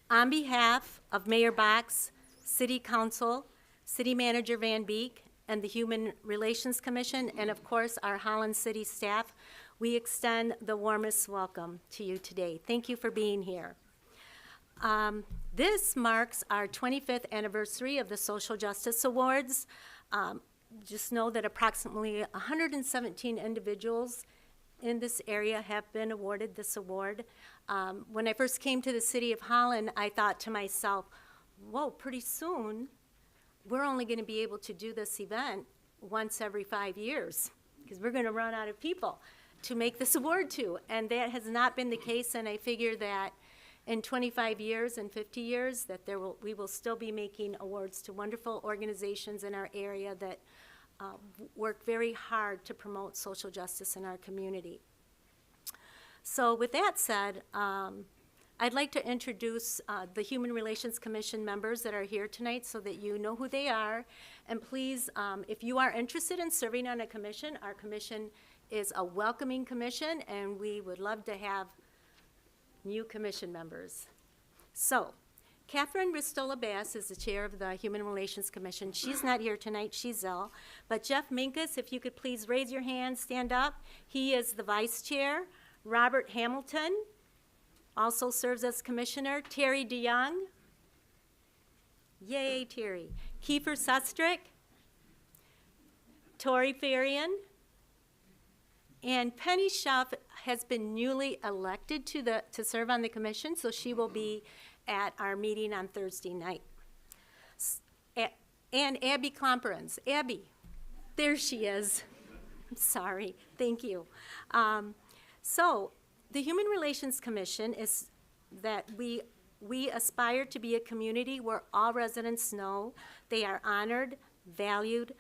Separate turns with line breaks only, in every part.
On behalf of Mayor Box, City Council, City Manager Van Beek, and the Human Relations Commission, and of course our Holland City staff, we extend the warmest welcome to you today. Thank you for being here. This marks our 25th anniversary of the Social Justice Awards. Just know that approximately 117 individuals in this area have been awarded this award. When I first came to the city of Holland, I thought to myself, whoa, pretty soon we're only going to be able to do this event once every 5 years because we're going to run out of people to make this award to. And that has not been the case, and I figure that in 25 years and 50 years that we will still be making awards to wonderful organizations in our area that work very hard to promote social justice in our community. So with that said, I'd like to introduce the Human Relations Commission members that are here tonight so that you know who they are. And please, if you are interested in serving on a commission, our commission is a welcoming commission, and we would love to have new commission members. So, Catherine Ristola-Bass is the chair of the Human Relations Commission. She's not here tonight, she's ill. But Jeff Minkus, if you could please raise your hand, stand up. He is the vice chair. Robert Hamilton also serves as commissioner. Terry DeYoung. Yay, Terry. Kiefer Sustrick. Tori Farian. And Penny Schuff has been newly elected to serve on the commission, so she will be at our meeting on Thursday night. And Abby Klomperens. Abby, there she is. I'm sorry, thank you. So the Human Relations Commission is that we aspire to be a community where all residents know they are honored, valued,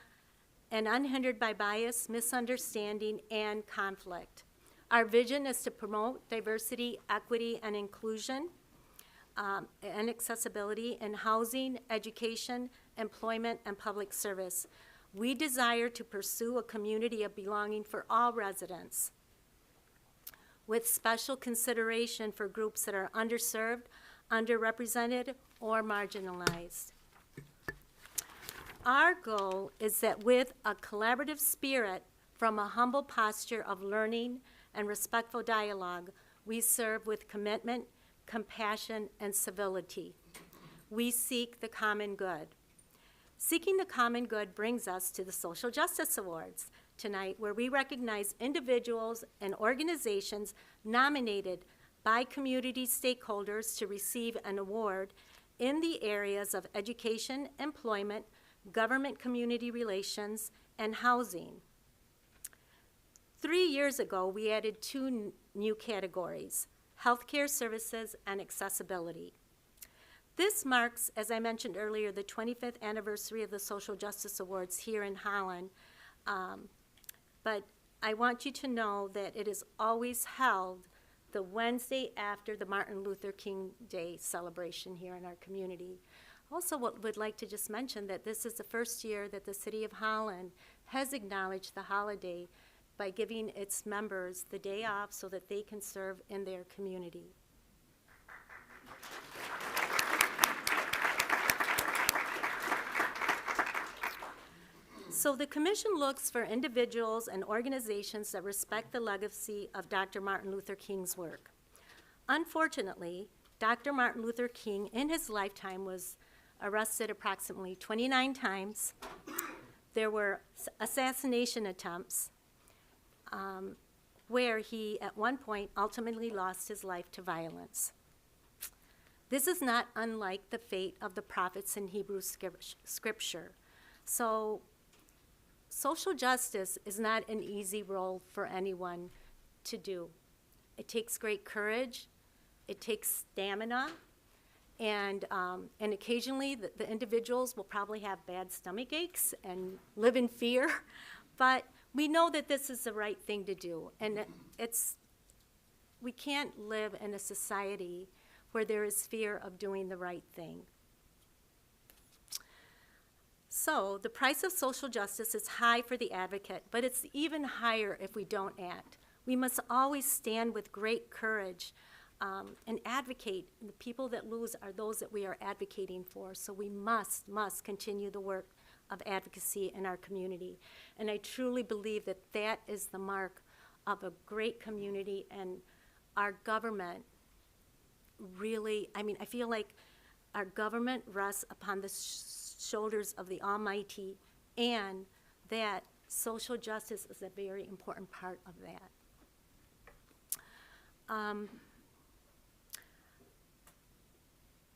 and unhindered by bias, misunderstanding, and conflict. Our vision is to promote diversity, equity, and inclusion, and accessibility in housing, education, employment, and public service. We desire to pursue a community of belonging for all residents, with special consideration for groups that are underserved, underrepresented, or marginalized. Our goal is that with a collaborative spirit from a humble posture of learning and respectful dialogue, we serve with commitment, compassion, and civility. We seek the common good. Seeking the common good brings us to the Social Justice Awards tonight, where we recognize individuals and organizations nominated by community stakeholders to receive an award in the areas of education, employment, government community relations, and housing. 3 years ago, we added 2 new categories: healthcare services and accessibility. This marks, as I mentioned earlier, the 25th anniversary of the Social Justice Awards here in Holland. But I want you to know that it is always held the Wednesday after the Martin Luther King Day celebration here in our community. Also, would like to just mention that this is the first year that the City of Holland has acknowledged the holiday by giving its members the day off so that they can serve in their community. So the Commission looks for individuals and organizations that respect the legacy of Dr. Martin Luther King's work. Unfortunately, Dr. Martin Luther King in his lifetime was arrested approximately 29 times. There were assassination attempts where he, at one point, ultimately lost his life to violence. This is not unlike the fate of the prophets in Hebrew scripture. So social justice is not an easy role for anyone to do. It takes great courage, it takes stamina, and occasionally the individuals will probably have bad stomach aches and live in fear, but we know that this is the right thing to do. And we can't live in a society where there is fear of doing the right thing. So the price of social justice is high for the advocate, but it's even higher if we don't act. We must always stand with great courage and advocate. The people that lose are those that we are advocating for, so we must continue the work of advocacy in our community. And I truly believe that that is the mark of a great community, and our government really, I mean, I feel like our government rests upon the shoulders of the Almighty, and that social justice is a very important part of that.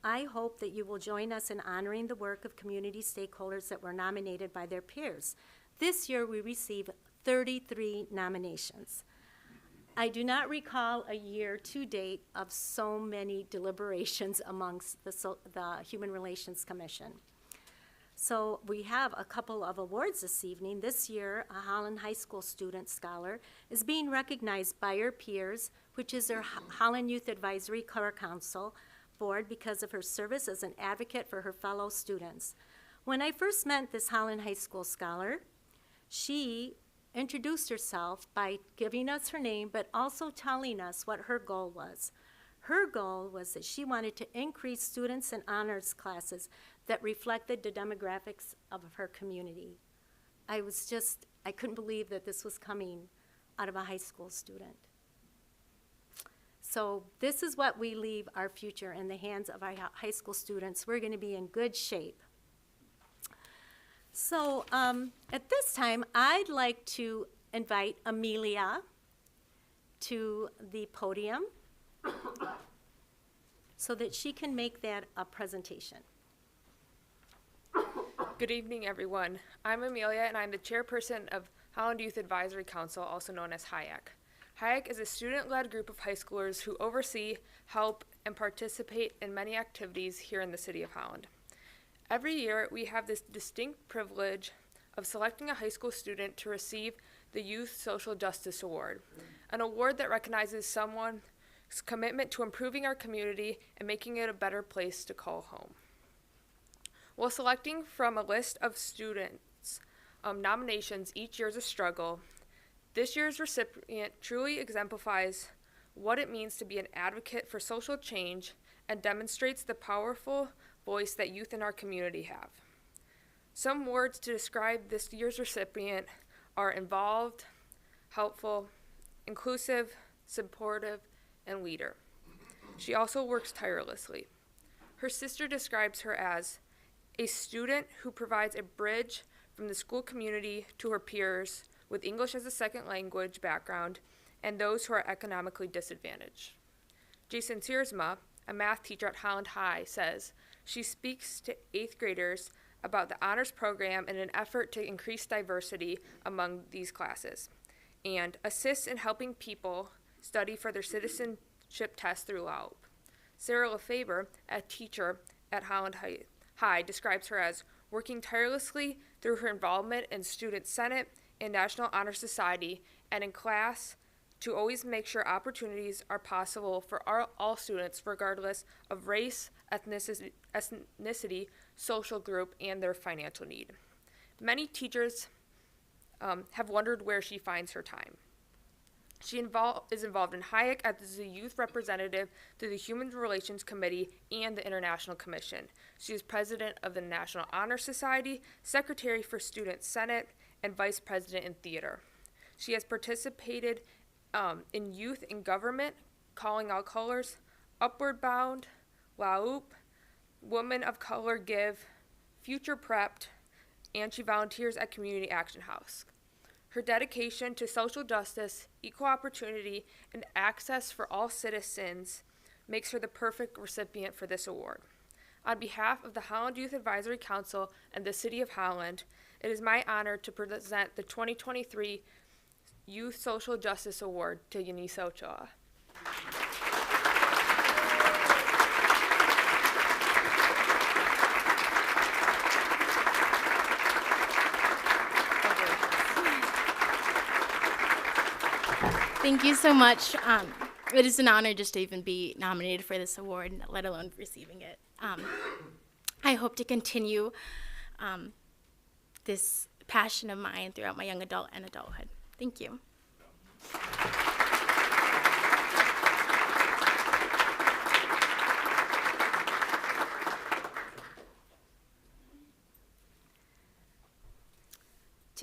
I hope that you will join us in honoring the work of community stakeholders that were nominated by their peers. This year, we received 33 nominations. I do not recall a year to date of so many deliberations amongst the Human Relations Commission. So we have a couple of awards this evening. This year, a Holland High School student scholar is being recognized by her peers, which is her Holland Youth Advisory Core Council Board, because of her service as an advocate for her fellow students. When I first met this Holland High School scholar, she introduced herself by giving us her name, but also telling us what her goal was. Her goal was that she wanted to increase students in honors classes that reflected the demographics of her community. I couldn't believe that this was coming out of a high school student. So this is what we leave our future in the hands of our high school students. We're going to be in good shape. So at this time, I'd like to invite Amelia to the podium so that she can make that a presentation.
Good evening, everyone. I'm Amelia, and I'm the chairperson of Holland Youth Advisory Council, also known as HYAC. HYAC is a student-led group of high schoolers who oversee, help, and participate in many activities here in the city of Holland. Every year, we have this distinct privilege of selecting a high school student to receive the Youth Social Justice Award, an award that recognizes someone's commitment to improving our community and making it a better place to call home. While selecting from a list of students' nominations each year is a struggle, this year's recipient truly exemplifies what it means to be an advocate for social change and demonstrates the powerful voice that youth in our community have. Some words to describe this year's recipient are involved, helpful, inclusive, supportive, and leader. She also works tirelessly. Her sister describes her as a student who provides a bridge from the school community to her peers with English as a second language background and those who are economically disadvantaged. Jason Searsma, a math teacher at Holland High, says she speaks to 8th graders about the honors program in an effort to increase diversity among these classes and assists in helping people study for their citizenship test through LAUP. Sarah LaFaber, a teacher at Holland High, describes her as working tirelessly through her involvement in Student Senate and National Honor Society and in class to always make sure opportunities are possible for all students regardless of race, ethnicity, social group, and their financial need. Many teachers have wondered where she finds her time. She is involved in HYAC as a youth representative to the Human Relations Committee and the International Commission. She is president of the National Honor Society, secretary for Student Senate, and vice president in theater. She has participated in youth in government, Calling All Colors, Upward Bound, LAUP, Women of Color Give, Future Prepped, and she volunteers at Community Action House. Her dedication to social justice, equal opportunity, and access for all citizens makes her the perfect recipient for this award. On behalf of the Holland Youth Advisory Council and the City of Holland, it is my honor to present the 2023 Youth Social Justice Award to Yanisa Ochoa.
Thank you so much. It is an honor just to even be nominated for this award, let alone receiving it. I hope to continue this passion of mine throughout my young adult and adulthood. Thank you.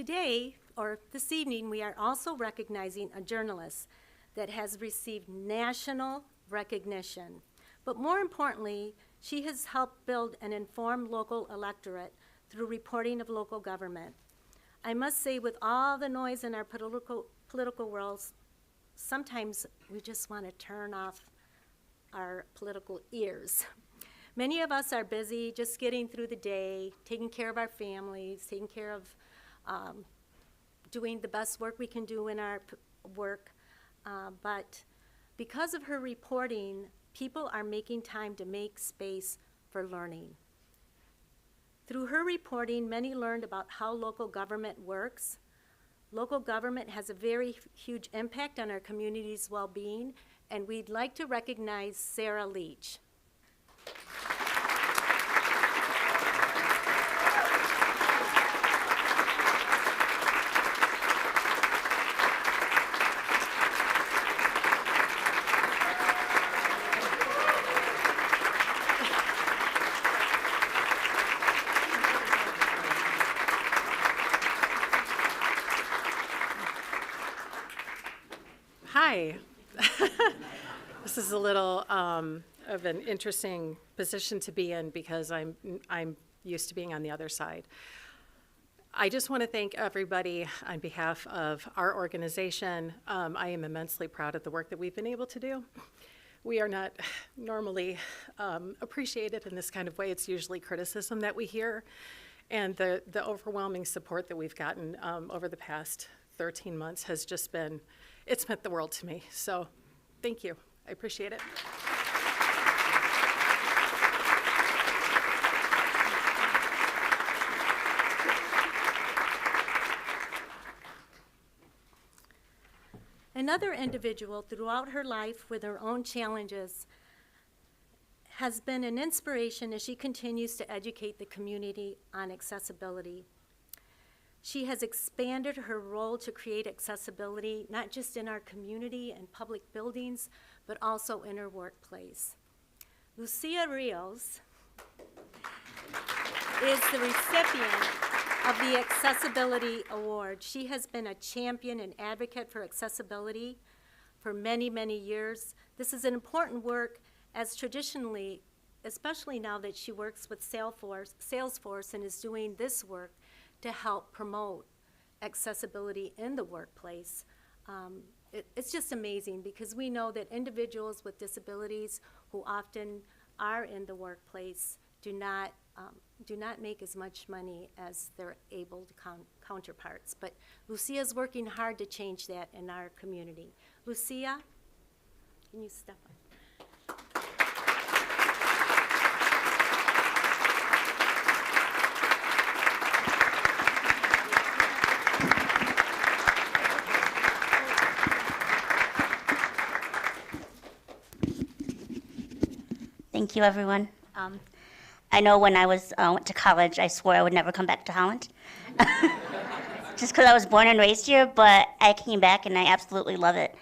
today, or this evening, we are also recognizing a journalist that has received national recognition. But more importantly, she has helped build an informed local electorate through reporting of local government. I must say, with all the noise in our political worlds, sometimes we just want to turn off our political ears. Many of us are busy just getting through the day, taking care of our families, taking care of doing the best work we can do in our work. But because of her reporting, people are making time to make space for learning. Through her reporting, many learned about how local government works. Local government has a very huge impact on our community's well-being, and we'd like to recognize Sarah Leach.
Hi. This is a little of an interesting position to be in because I'm used to being on the other side. I just want to thank everybody on behalf of our organization. I am immensely proud of the work that we've been able to do. We are not normally appreciated in this kind of way. It's usually criticism that we hear. And the overwhelming support that we've gotten over the past 13 months has just been, it's meant the world to me. So thank you. I appreciate it.
Another individual throughout her life with her own challenges has been an inspiration as she continues to educate the community on accessibility. She has expanded her role to create accessibility, not just in our community and public buildings, but also in her workplace. Lucia Rios is the recipient of the Accessibility Award. She has been a champion and advocate for accessibility for many, many years. This is an important work as traditionally, especially now that she works with Salesforce and is doing this work to help promote accessibility in the workplace. It's just amazing because we know that individuals with disabilities who often are in the workplace do not make as much money as their abled counterparts. But Lucia's working hard to change that in our community. Lucia, can you step up?
Thank you, everyone. I know when I went to college, I swore I would never come back to Holland, just because I was born and raised here, but I came back and I absolutely love it.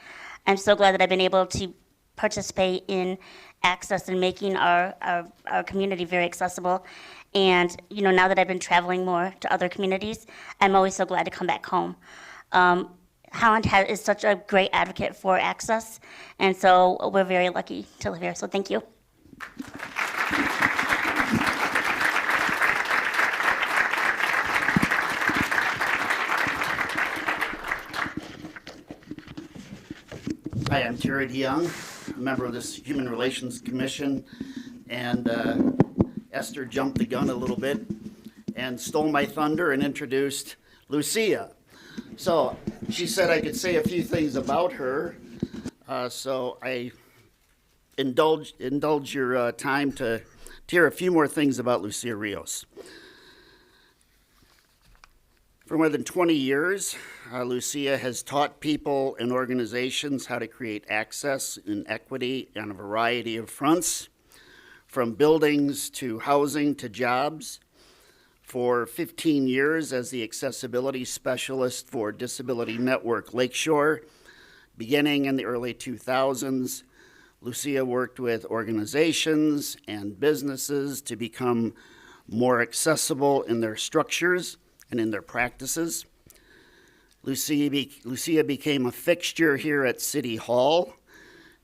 I'm so glad that I've been able to participate in access and making our community very accessible. And now that I've been traveling more to other communities, I'm always so glad to come back home. Holland is such a great advocate for access, and so we're very lucky to live here, so thank you.
Hi, I'm Terry DeYoung, a member of this Human Relations Commission, and Esther jumped the gun a little bit and stole my thunder and introduced Lucia. So she said I could say a few things about her, so I indulge your time to hear a few more things about Lucia Rios. For more than 20 years, Lucia has taught people and organizations how to create access and equity on a variety of fronts, from buildings to housing to jobs. For 15 years as the accessibility specialist for Disability Network Lakeshore, beginning in the early 2000s, Lucia worked with organizations and businesses to become more accessible in their structures and in their practices. Lucia became a fixture here at City Hall,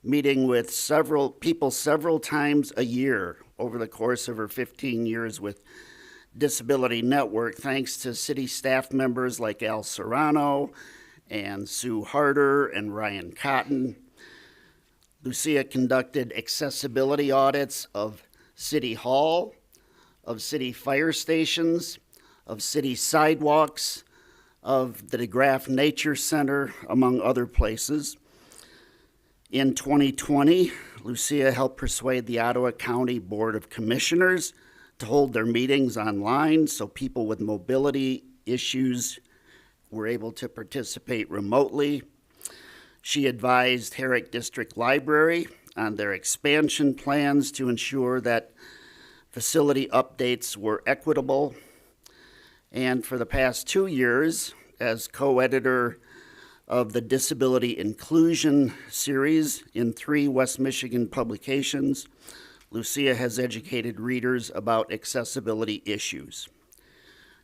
meeting with several people several times a year over the course of her 15 years with Disability Network, thanks to city staff members like Al Serrano and Sue Harder and Ryan Cotton. Lucia conducted accessibility audits of City Hall, of city fire stations, of city sidewalks, of the DeGraff Nature Center, among other places. In 2020, Lucia helped persuade the Ottawa County Board of Commissioners to hold their meetings online so people with mobility issues were able to participate remotely. She advised Herrick District Library on their expansion plans to ensure that facility updates were equitable. And for the past 2 years, as co-editor of the Disability Inclusion series in 3 West Michigan publications, Lucia has educated readers about accessibility issues.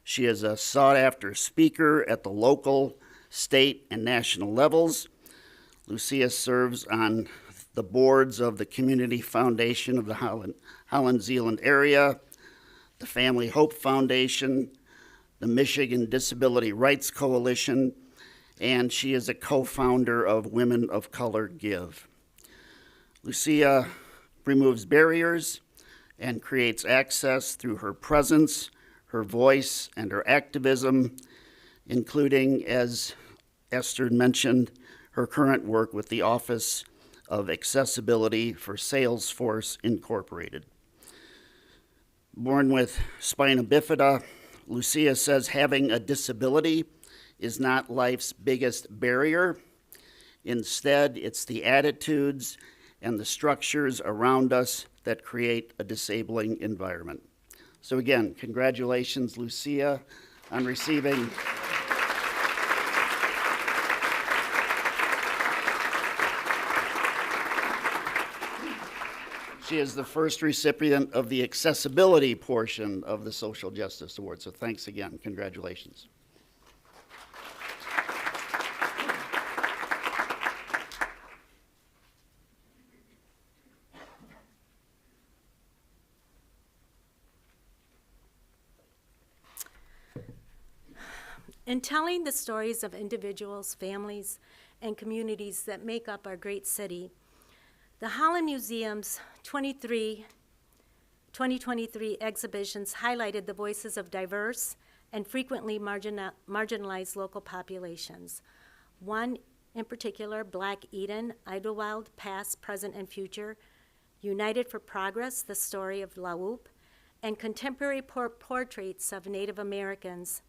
She is a sought-after speaker at the local, state, and national levels. Lucia serves on the boards of the Community Foundation of the Holland-Zeeland area, the Family Hope Foundation, the Michigan Disability Rights Coalition, and she is a co-founder of Women of Color Give. Lucia removes barriers and creates access through her presence, her voice, and her activism, including, as Esther mentioned, her current work with the Office of Accessibility for Salesforce Incorporated. Born with spina bifida, Lucia says having a disability is not life's biggest barrier. Instead, it's the attitudes and the structures around us that create a disabling environment. So again, congratulations, Lucia, on receiving She is the first recipient of the accessibility portion of the Social Justice Award. So thanks again. Congratulations.
In telling the stories of individuals, families, and communities that make up our great city, the Holland Museum's 2023 exhibitions highlighted the voices of diverse and frequently marginalized local populations. One in particular, Black Eden, Idlewild, Past, Present, and Future, United for Progress, the story of La Whoop, and contemporary portraits of Native Americans.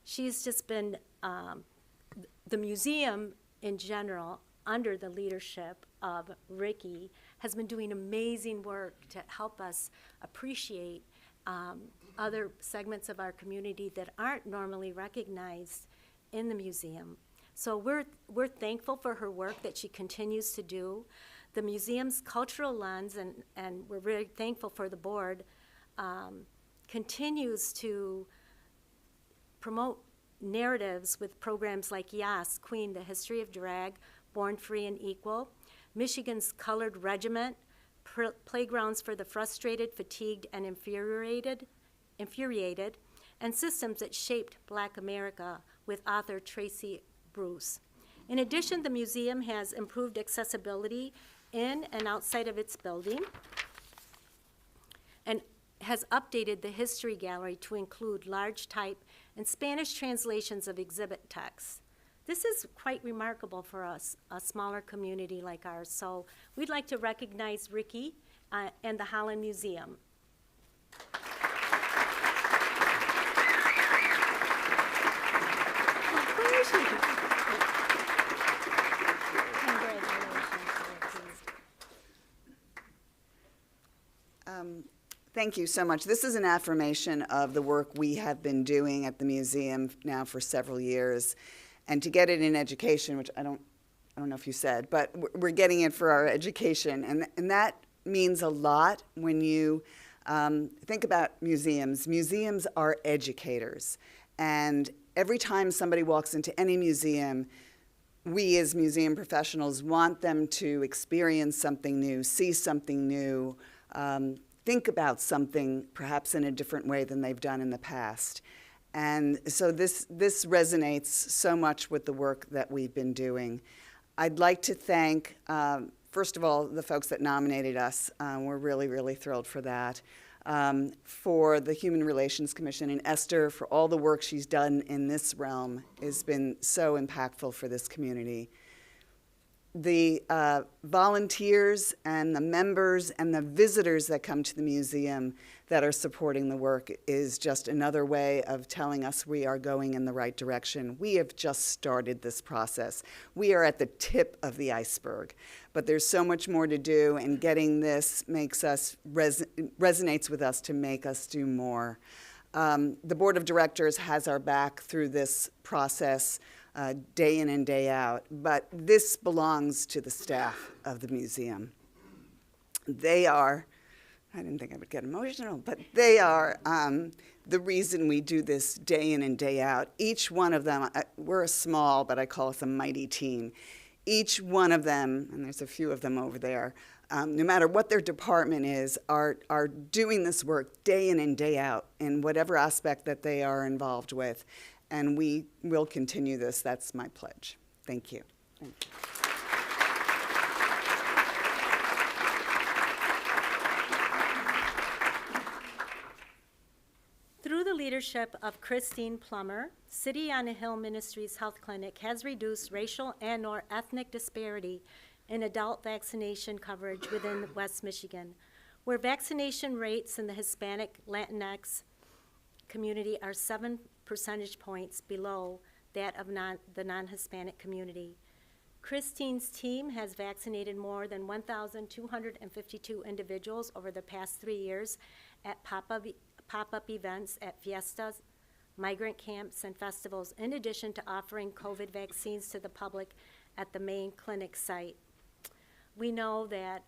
She's just been, the museum in general, under the leadership of Ricky, has been doing amazing work to help us appreciate other segments of our community that aren't normally recognized in the museum. So we're thankful for her work that she continues to do. The museum's cultural lens, and we're very thankful for the board, continues to promote narratives with programs like Yas, Queen, The History of Drag, Born Free and Equal, Michigan's Colored Regiment, Playgrounds for the Frustrated, Fatigued, and Infuriated, and Systems That Shaped Black America with author Tracy Bruce. In addition, the museum has improved accessibility in and outside of its building and has updated the history gallery to include large type and Spanish translations of exhibit texts. This is quite remarkable for us, a smaller community like ours. So we'd like to recognize Ricky and the Holland Museum.
Thank you so much. This is an affirmation of the work we have been doing at the museum now for several years. And to get it in education, which I don't know if you said, but we're getting it for our education. And that means a lot when you think about museums. Museums are educators. And every time somebody walks into any museum, we as museum professionals want them to experience something new, see something new, think about something perhaps in a different way than they've done in the past. And so this resonates so much with the work that we've been doing. I'd like to thank, first of all, the folks that nominated us. We're really, really thrilled for that. For the Human Relations Commission and Esther for all the work she's done in this realm has been so impactful for this community. The volunteers and the members and the visitors that come to the museum that are supporting the work is just another way of telling us we are going in the right direction. We have just started this process. We are at the tip of the iceberg, but there's so much more to do, and getting this makes us resonates with us to make us do more. The board of directors has our back through this process day in and day out, but this belongs to the staff of the museum. They are, I didn't think I would get emotional, but they are the reason we do this day in and day out. Each one of them, we're a small, but I call us a mighty team. Each one of them, and there's a few of them over there, no matter what their department is, are doing this work day in and day out in whatever aspect that they are involved with. And we will continue this. That's my pledge. Thank you. Thank you.
Through the leadership of Christine Plummer, City on a Hill Ministries Health Clinic has reduced racial and/or ethnic disparity in adult vaccination coverage within West Michigan, where vaccination rates in the Hispanic Latinx community are 7 percentage points below that of the non-Hispanic community. Christine's team has vaccinated more than 1,252 individuals over the past 3 years at pop-up events at fiestas, migrant camps, and festivals, in addition to offering COVID vaccines to the public at the main clinic site. We know that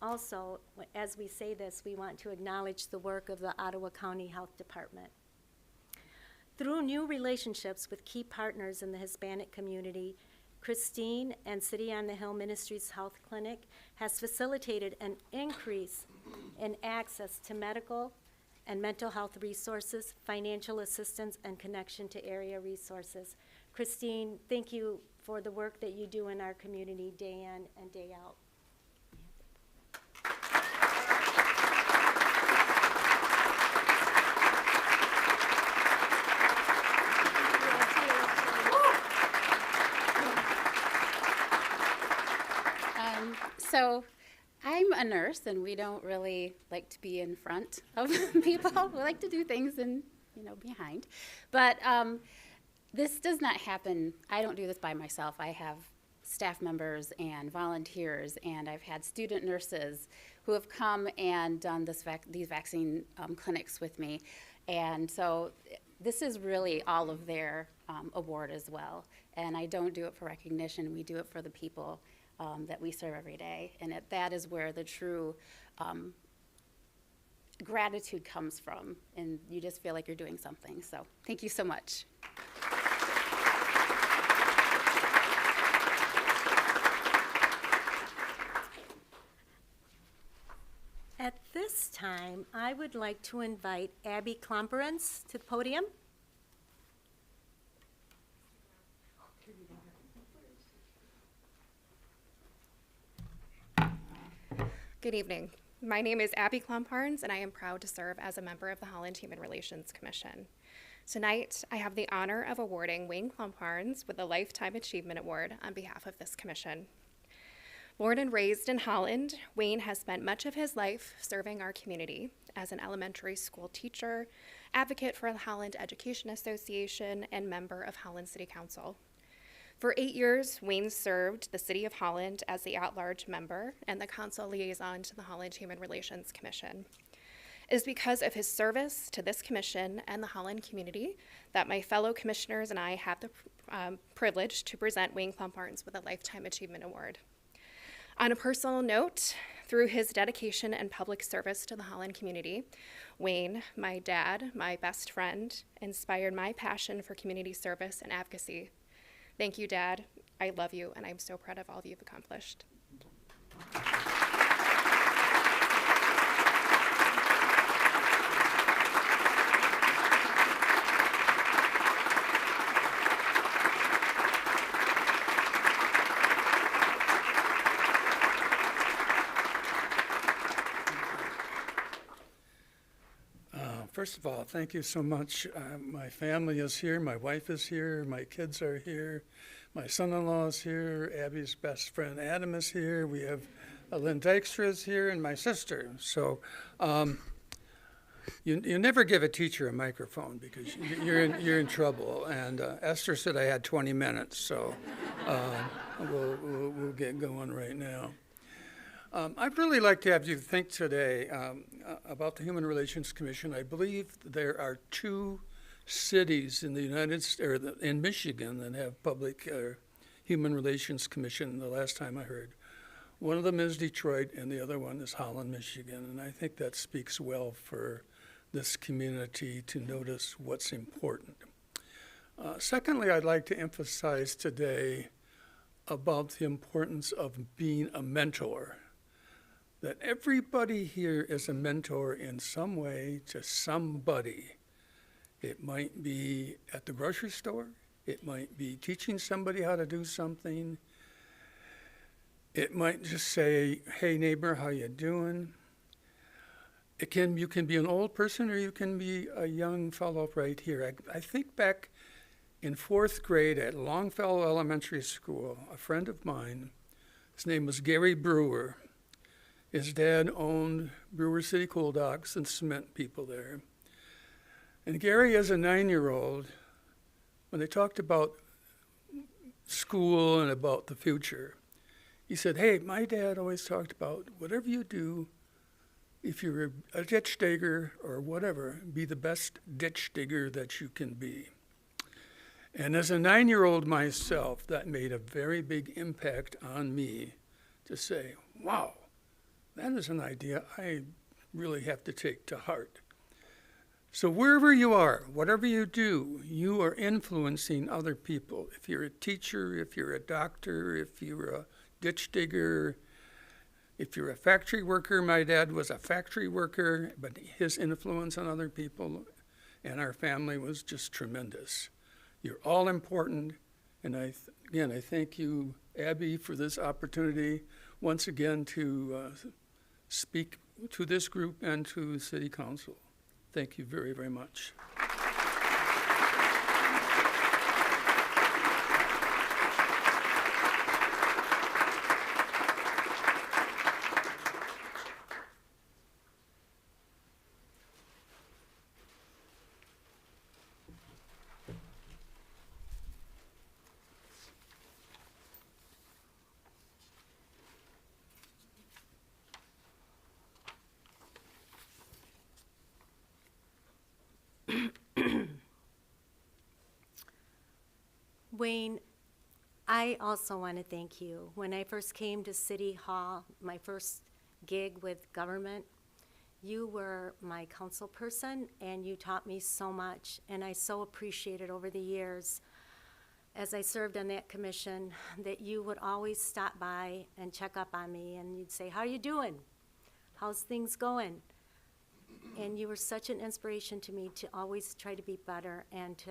also, as we say this, we want to acknowledge the work of the Ottawa County Health Department. Through new relationships with key partners in the Hispanic community, Christine and City on the Hill Ministries Health Clinic has facilitated an increase in access to medical and mental health resources, financial assistance, and connection to area resources. Christine, thank you for the work that you do in our community day in and day out.
So I'm a nurse, and we don't really like to be in front of people. We like to do things and, behind. But this does not happen. I don't do this by myself. I have staff members and volunteers, and I've had student nurses who have come and done these vaccine clinics with me. And so this is really all of their award as well. And I don't do it for recognition. We do it for the people that we serve every day. And that is where the true gratitude comes from. And you just feel like you're doing something. So thank you so much.
At this time, I would like to invite Abby Klomperens to the podium.
Good evening. My name is Abby Klomparns, and I am proud to serve as a member of the Holland Human Relations Commission. Tonight, I have the honor of awarding Wayne Klomparns with the Lifetime Achievement Award on behalf of this commission. Born and raised in Holland, Wayne has spent much of his life serving our community as an elementary school teacher, advocate for the Holland Education Association, and member of Holland City Council. For 8 years, Wayne served the City of Holland as the at-large member and the council liaison to the Holland Human Relations Commission. It is because of his service to this commission and the Holland community that my fellow commissioners and I have the privilege to present Wayne Klomparns with a Lifetime Achievement Award. On a personal note, Through his dedication and public service to the Holland community, Wayne, my dad, my best friend, inspired my passion for community service and advocacy. Thank you, Dad. I love you, and I'm so proud of all you've accomplished.
First of all, thank you so much. My family is here, my wife is here, my kids are here, my son-in-law is here, Abby's best friend Adam is here, we have Lynn Dykstra is here, and my sister. So you never give a teacher a microphone because you're in trouble. And Esther said I had 20 minutes, so we'll get going right now. I'd really like to have you think today about the Human Relations Commission. I believe there are 2 cities in the United States, or in Michigan, that have public Human Relations Commission. The last time I heard, one of them is Detroit, and the other one is Holland, Michigan. And I think that speaks well for this community to notice what's important. Secondly, I'd like to emphasize today about the importance of being a mentor. That everybody here is a mentor in some way to somebody. It might be at the grocery store. It might be teaching somebody how to do something. It might just say, hey neighbor, how you doing? You can be an old person or you can be a young fellow right here. I think back in 4th grade at Longfellow Elementary School, a friend of mine, his name was Gary Brewer. His dad owned Brewer City Coal Docks and cement people there. And Gary, as a 9-year-old, when they talked about school and about the future, he said, hey, my dad always talked about whatever you do, if you're a ditch digger or whatever, be the best ditch digger that you can be. And as a 9-year-old myself, that made a very big impact on me to say, wow, that is an idea I really have to take to heart. So wherever you are, whatever you do, you are influencing other people. If you're a teacher, if you're a doctor, if you're a ditch digger, if you're a factory worker, my dad was a factory worker, but his influence on other people and our family was just tremendous. You're all important, and I thank you, Abby, for this opportunity once again to speak to this group and to City Council. Thank you very, very much.
Wayne, I also want to thank you. When I first came to City Hall, my first gig with government, you were my council person and you taught me so much, and I so appreciate it over the years as I served on that commission that you would always stop by and check up on me, and you'd say, how you doing? How's things going? And you were such an inspiration to me to always try to be better and to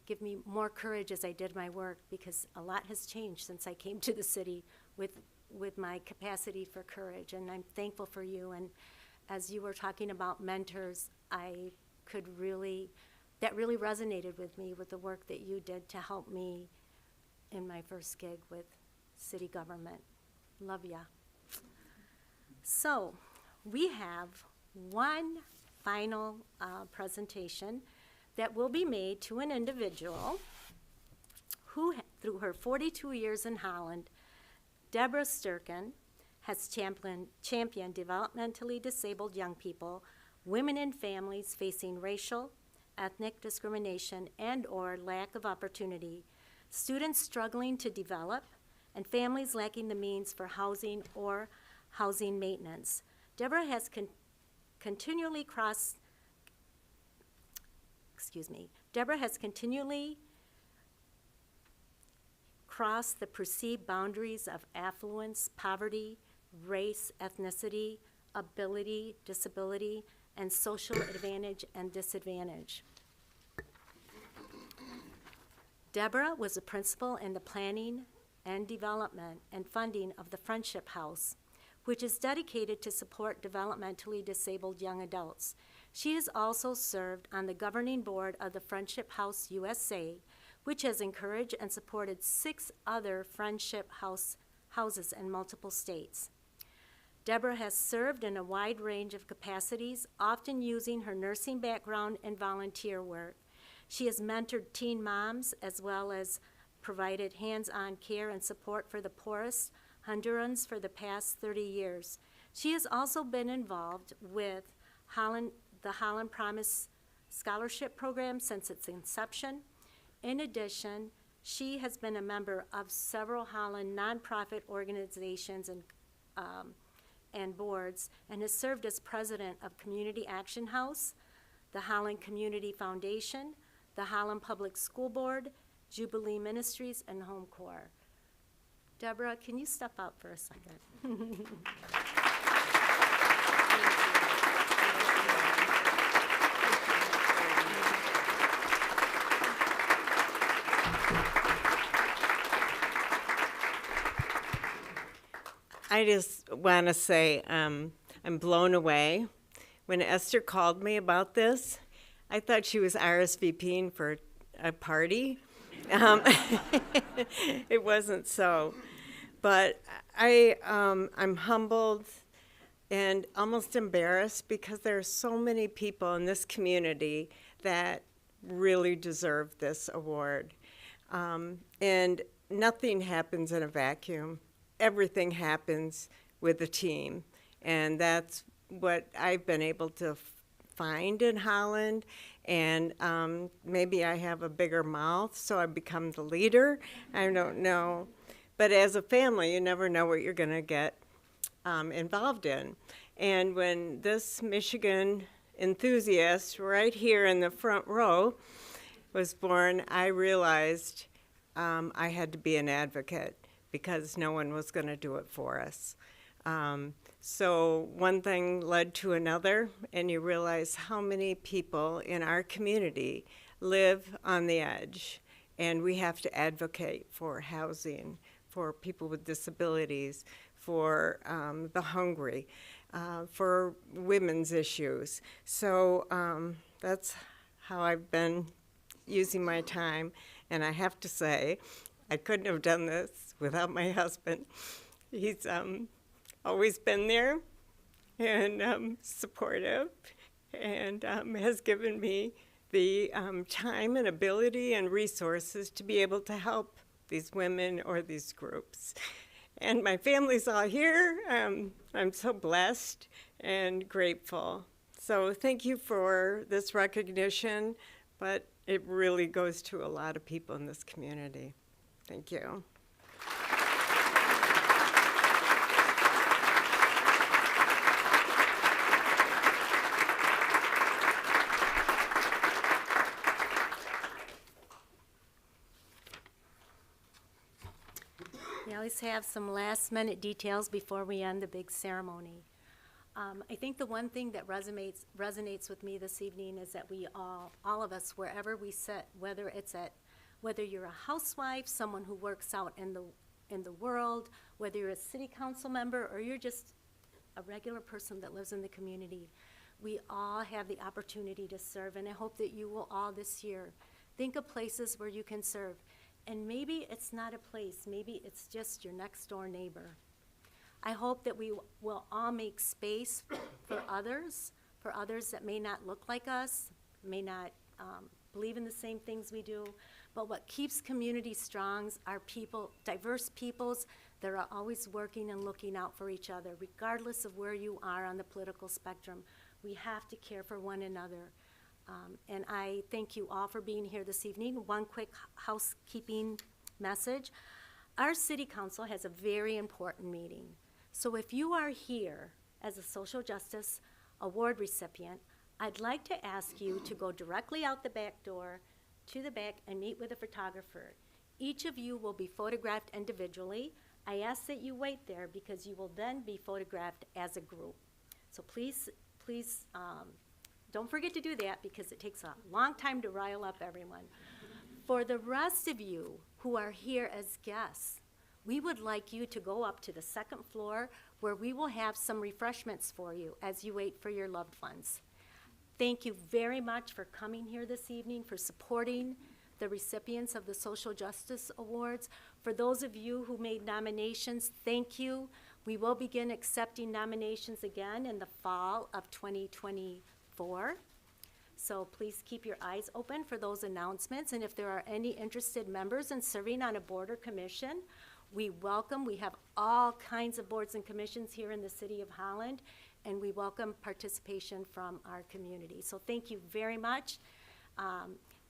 give me more courage as I did my work, because a lot has changed since I came to the city with my capacity for courage, and I'm thankful for you. And as you were talking about mentors, that really resonated with me with the work that you did to help me in my first gig with city government. Love ya. So we have one final presentation that will be made to an individual who, through her 42 years in Holland, Deborah Sturken, has championed developmentally disabled young people, women and families facing racial, ethnic discrimination and/or lack of opportunity, students struggling to develop, and families lacking the means for housing or housing maintenance. Deborah has continually crossed the perceived boundaries of affluence, poverty, race, ethnicity, ability, disability, and social advantage and disadvantage. Deborah was a principal in the planning and development and funding of the Friendship House, which is dedicated to support developmentally disabled young adults. She has also served on the governing board of the Friendship House USA, which has encouraged and supported 6 other Friendship houses in multiple states. Deborah has served in a wide range of capacities, often using her nursing background and volunteer work. She has mentored teen moms as well as provided hands-on care and support for the poorest Hondurans for the past 30 years. She has also been involved with the Holland Promise Scholarship Program since its inception. In addition, she has been a member of several Holland nonprofit organizations and boards, and has served as president of Community Action House, the Holland Community Foundation, the Holland Public School Board, Jubilee Ministries, and Home Corps. Deborah, can you step out for a second?
I just want to say I'm blown away. When Esther called me about this, I thought she was RSVPing for a party. It wasn't so. But I'm humbled and almost embarrassed because there are so many people in this community that really deserve this award. And nothing happens in a vacuum. Everything happens with a team, and that's what I've been able to find in Holland. And maybe I have a bigger mouth, so I become the leader. I don't know. But as a family, you never know what you're going to get involved in. And when this Michigan enthusiast right here in the front row was born, I realized I had to be an advocate, because no one was going to do it for us. So one thing led to another, and you realize how many people in our community live on the edge, and we have to advocate for housing, for people with disabilities, for the hungry, for women's issues. So that's how I've been using my time, and I have to say, I couldn't have done this without my husband. He's always been there and supportive, and has given me the time and ability and resources to be able to help these women or these groups. And my family's all here. I'm so blessed and grateful. So thank you for this recognition, but it really goes to a lot of people in this community. Thank you.
We always have some last-minute details before we end the big ceremony. I think the one thing that resonates with me this evening is that we all of us, wherever we sit, whether you're a housewife, someone who works out in the world, whether you're a city council member, or you're just a regular person that lives in the community, we all have the opportunity to serve, and I hope that you will all this year think of places where you can serve. And maybe it's not a place, maybe it's just your next door neighbor. I hope that we will all make space for others that may not look like us, may not believe in the same things we do. But what keeps community strong are people, diverse peoples that are always working and looking out for each other, regardless of where you are on the political spectrum. We have to care for one another. And I thank you all for being here this evening. One quick housekeeping message. Our city council has a very important meeting. So if you are here as a social justice award recipient, I'd like to ask you to go directly out the back door to the back and meet with a photographer. Each of you will be photographed individually. I ask that you wait there because you will then be photographed as a group. So please, don't forget to do that because it takes a long time to rile up everyone. For the rest of you who are here as guests, we would like you to go up to the second floor where we will have some refreshments for you as you wait for your loved ones. Thank you very much for coming here this evening, for supporting the recipients of the Social Justice Awards. For those of you who made nominations, thank you. We will begin accepting nominations again in the fall of 2024. So please keep your eyes open for those announcements. And if there are any interested members in serving on a board or commission, we have all kinds of boards and commissions here in the city of Holland, and we welcome participation from our community. So thank you very much.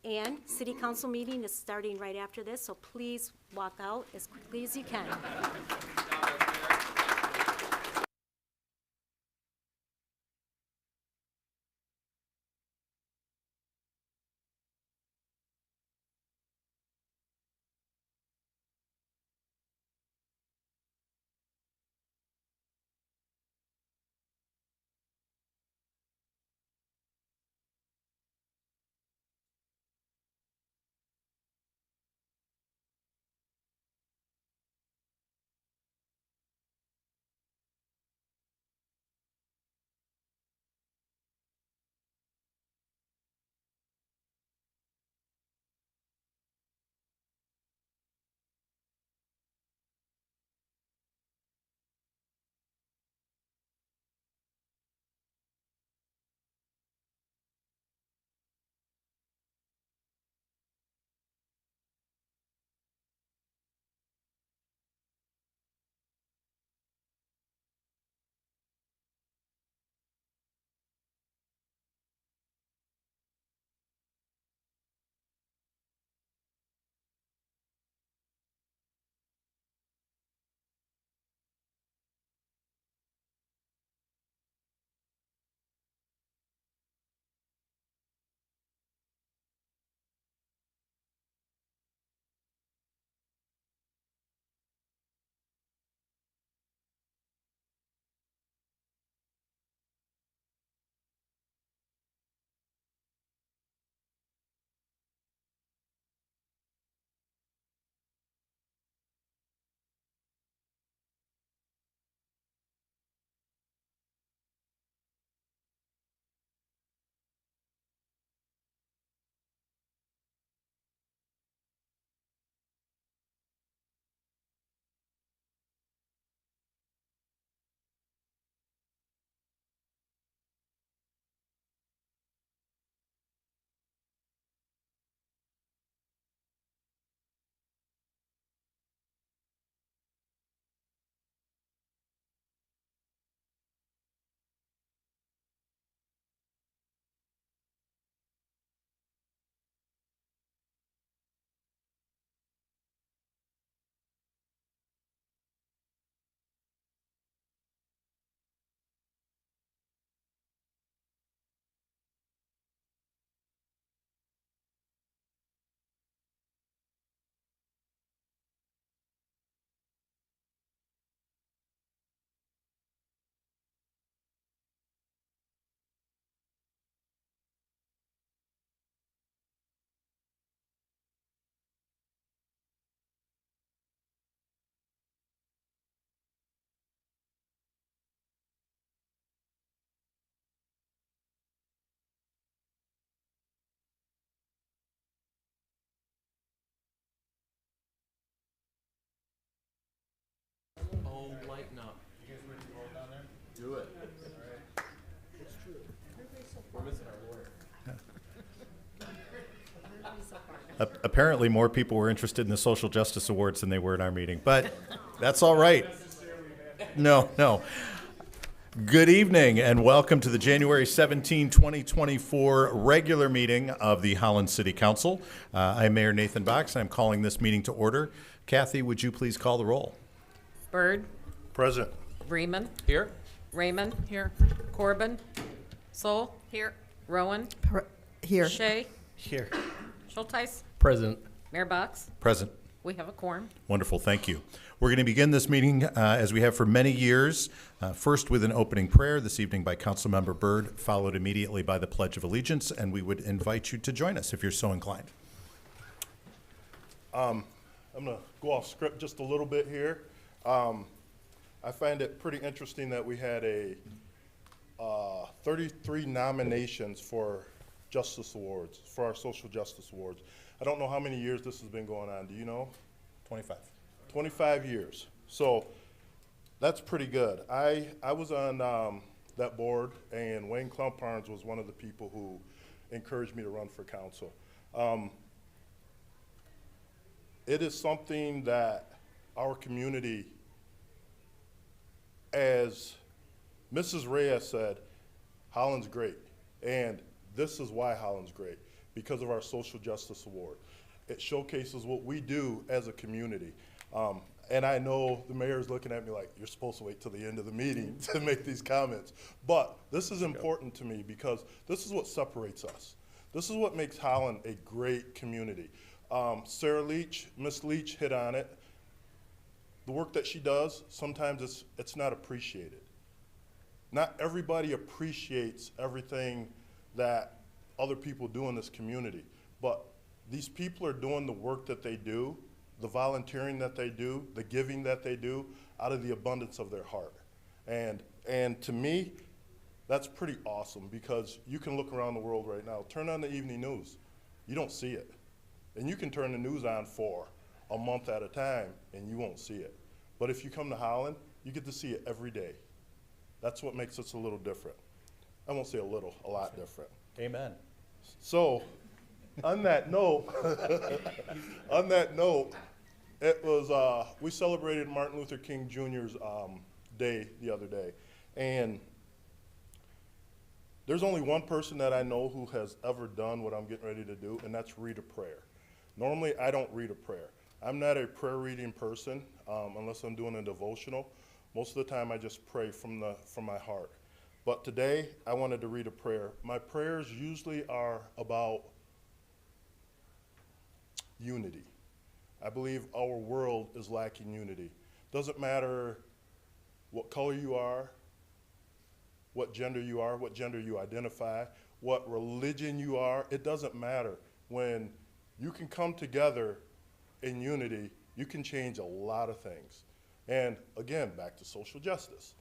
And city council meeting is starting right after this, so please walk out as quickly as you can.
Lighten up. Do it. We're missing our lawyer.
Apparently, more people were interested in the Social Justice Awards than they were in our meeting, but that's all right. No. Good evening and welcome to the January 17, 2024 regular meeting of the Holland City Council. I'm Mayor Nathan Box and I'm calling this meeting to order. Kathy, would you please call the roll?
Byrd,
Present.
Bremen.
Here.
Raymond. Here. Corbin. Sol. Here. Rowan.
Here.
Shea.
Here.
Schulteis.
Present.
Mayor Box.
Present.
We have a quorum.
Wonderful, thank you. We're going to begin this meeting as we have for many years, first with an opening prayer this evening by Councilmember Byrd, followed immediately by the Pledge of Allegiance, and we would invite you to join us if you're so inclined.
I'm going to go off script just a little bit here. I find it pretty interesting that we had 33 nominations for Justice Awards, for our Social Justice Awards. I don't know how many years this has been going on. Do you know?
25.
25 years. So that's pretty good. I was on that board, and Wayne Klumparns was one of the people who encouraged me to run for council. It is something that our community, as Mrs. Reyes said, Holland's great. And this is why Holland's great, because of our Social Justice Award. It showcases what we do as a community. And I know the mayor's looking at me like, you're supposed to wait till the end of the meeting to make these comments. But this is important to me because this is what separates us. This is what makes Holland a great community. Sarah Leach, Miss Leach hit on it. The work that she does, sometimes it's not appreciated. Not everybody appreciates everything that other people do in this community, but these people are doing the work that they do, the volunteering that they do, the giving that they do out of the abundance of their heart. And to me, that's pretty awesome because you can look around the world right now, turn on the evening news, you don't see it. And you can turn the news on for a month at a time and you won't see it. But if you come to Holland, you get to see it every day. That's what makes us a little different. I won't say a little, a lot different.
Amen.
So, on that note, it was, we celebrated Martin Luther King Jr.'s day the other day. And there's only one person that I know who has ever done what I'm getting ready to do, and that's read a prayer. Normally, I don't read a prayer. I'm not a prayer reading person unless I'm doing a devotional. Most of the time, I just pray from my heart. But today, I wanted to read a prayer. My prayers usually are about unity. I believe our world is lacking unity. Doesn't matter what color you are, what gender you are, what gender you identify, what religion you are. It doesn't matter. When you can come together in unity, you can change a lot of things. And again, back to social justice.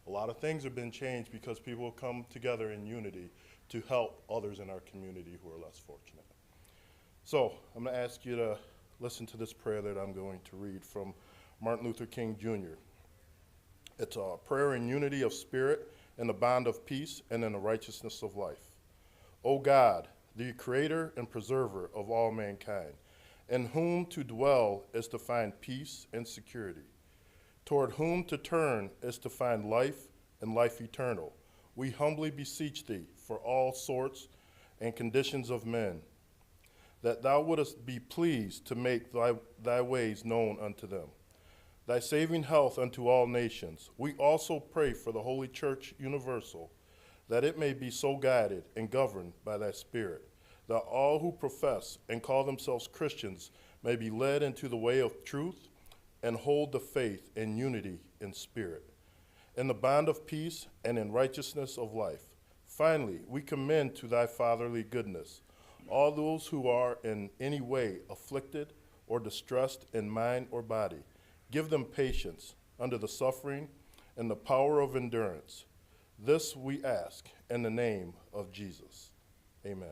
A lot of things have been changed because people come together in unity to help others in our community who are less fortunate. So I'm going to ask you to listen to this prayer that I'm going to read from Martin Luther King Jr. It's a prayer in unity of spirit, in the bond of peace, and in the righteousness of life. O God, the creator and preserver of all mankind, in whom to dwell is to find peace and security, toward whom to turn is to find life and life eternal. We humbly beseech thee for all sorts and conditions of men, that thou wouldest be pleased to make thy ways known unto them, thy saving health unto all nations. We also pray for the Holy Church Universal, that it may be so guided and governed by thy Spirit, that all who profess and call themselves Christians may be led into the way of truth and hold the faith and unity in spirit, in the bond of peace and in righteousness of life. Finally, we commend to thy fatherly goodness all those who are in any way afflicted or distressed in mind or body. Give them patience under the suffering and the power of endurance. This we ask in the name of Jesus. Amen.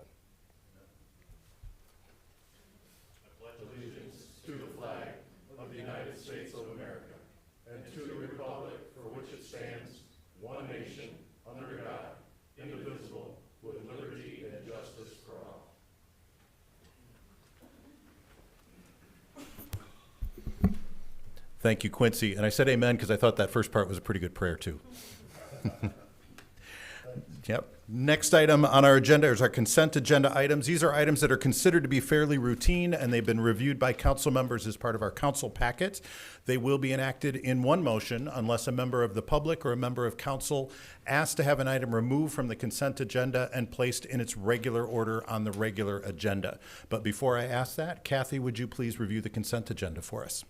Allegiance to the flag of the United States of America and to the republic for which it stands, one nation, under God, indivisible, with liberty and justice for all.
Thank you, Quincy. And I said amen because I thought that first part was a pretty good prayer, too. Yep. Next item on our agenda is our consent agenda items. These are items that are considered to be fairly routine, and they've been reviewed by council members as part of our council packet. They will be enacted in one motion unless a member of the public or a member of council asks to have an item removed from the consent agenda and placed in its regular order on the regular agenda. But before I ask that, Kathy, would you please review the consent agenda for us?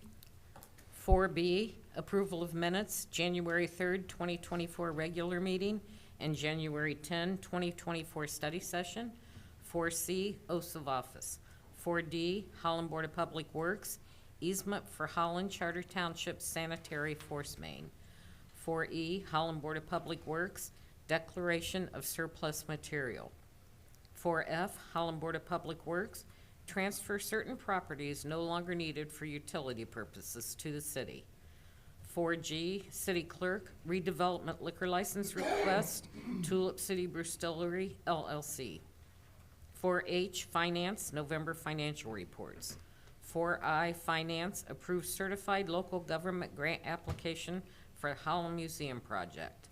4B, approval of minutes, January 3rd, 2024 regular meeting, and January 10, 2024 study session. 4C, oaths of office. 4D, Holland Board of Public Works, easement for Holland Charter Township sanitary force main. 4E, Holland Board of Public Works, declaration of surplus material. 4F, Holland Board of Public Works, transfer certain properties no longer needed for utility purposes to the city. 4G, City Clerk, redevelopment liquor license request, Tulip City Brewstillery, LLC. 4H, Finance, November financial reports. 4I, Finance, approved certified local government grant application for Holland Museum project.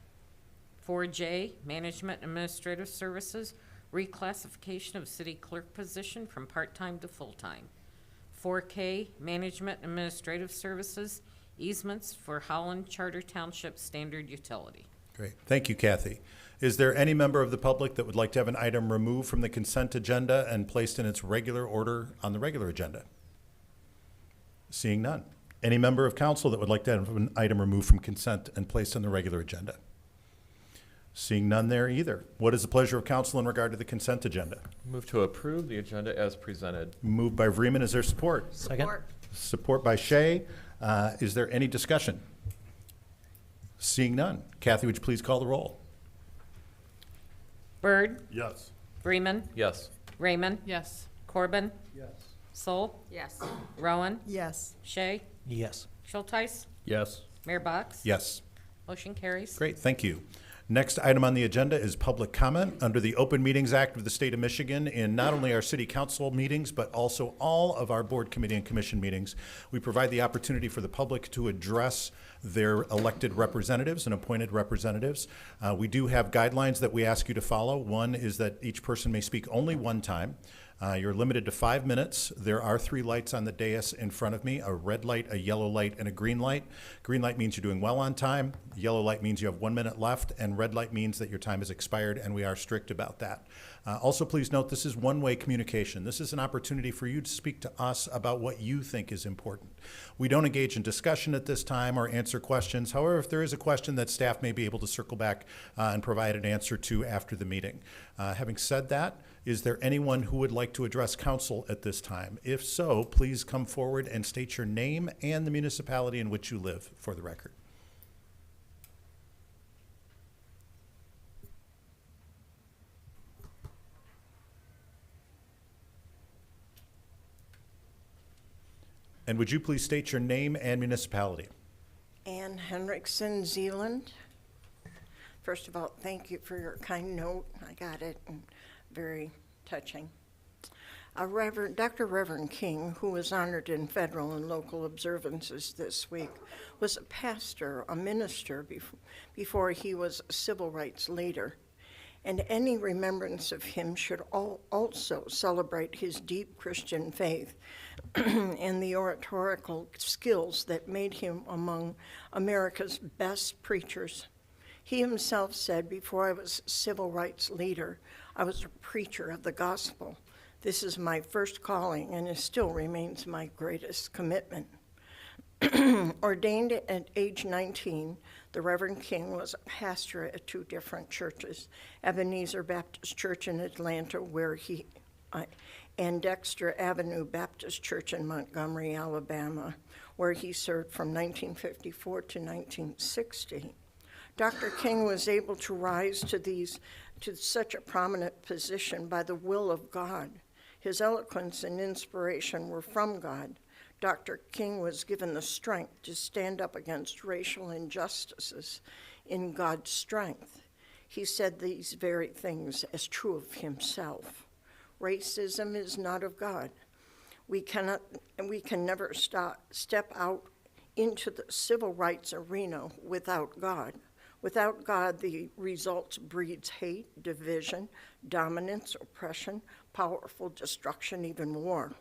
4J, Management Administrative Services, reclassification of city clerk position from part-time to full-time. 4K, Management Administrative Services, easements for Holland Charter Township standard utility.
Great. Thank you, Kathy. Is there any member of the public that would like to have an item removed from the consent agenda and placed in its regular order on the regular agenda? Seeing none. Any member of council that would like to have an item removed from consent and placed on the regular agenda? Seeing none there either. What is the pleasure of council in regard to the consent agenda?
Move to approve the agenda as presented.
Moved by Vreeman. Is there support?
Second.
Support by Shea. Is there any discussion? Seeing none. Kathy, would you please call the roll?
Byrd,
Yes.
Freeman,
Yes.
Raymond,
Yes.
Corbin,
Yes.
Soul,
Yes.
Rowan,
Yes.
Shay,
Yes.
Schulteis,
Yes.
Mayor Box.
Yes.
Motion carries.
Great, thank you. Next item on the agenda is public comment under the Open Meetings Act of the State of Michigan in not only our city council meetings, but also all of our board, committee, and commission meetings. We provide the opportunity for the public to address their elected representatives and appointed representatives. We do have guidelines that we ask you to follow. One is that each person may speak only one time. You're limited to 5 minutes. There are 3 lights on the dais in front of me, a red light, a yellow light, and a green light. Green light means you're doing well on time. Yellow light means you have 1 minute left, and red light means that your time has expired, and we are strict about that. Also, please note this is one-way communication. This is an opportunity for you to speak to us about what you think is important. We don't engage in discussion at this time or answer questions. However, if there is a question that staff may be able to circle back and provide an answer to after the meeting. Having said that, is there anyone who would like to address council at this time? If so, please come forward and state your name and the municipality in which you live for the record. And would you please state your name and municipality?
Ann Henriksen, Zealand. First of all, thank you for your kind note. I got it, and very touching. Dr. Reverend King, who was honored in federal and local observances this week, was a pastor, a minister before he was a civil rights leader. And any remembrance of him should also celebrate his deep Christian faith and the oratorical skills that made him among America's best preachers. He himself said, "Before I was a civil rights leader, I was a preacher of the gospel. This is my first calling, and it still remains my greatest commitment." Ordained at age 19, the Reverend King was a pastor at 2 different churches, Ebenezer Baptist Church in Atlanta, and Dexter Avenue Baptist Church in Montgomery, Alabama, where he served from 1954 to 1960. Dr. King was able to rise to such a prominent position by the will of God. His eloquence and inspiration were from God. Dr. King was given the strength to stand up against racial injustices in God's strength. He said these very things as true of himself. Racism is not of God. We can never step out into the civil rights arena without God.
Without God, the results breeds hate, division, dominance, oppression, powerful destruction, even war.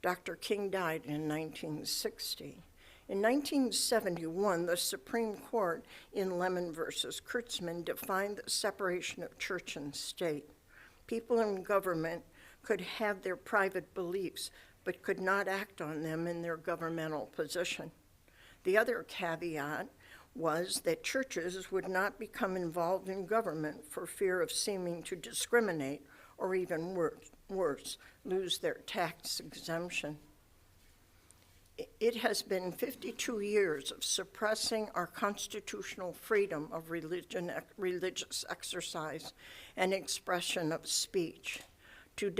Dr. King died in 1960. In 1971, the Supreme Court in Lemon versus Kurtzman defined the separation of church and state. People in government could have their private beliefs, but could not act on them in their governmental position. The other caveat was that churches would not become involved in government for fear of seeming to discriminate or even worse, lose their tax exemption. It has been 52 years of suppressing our constitutional freedom of religious exercise and expression of speech. To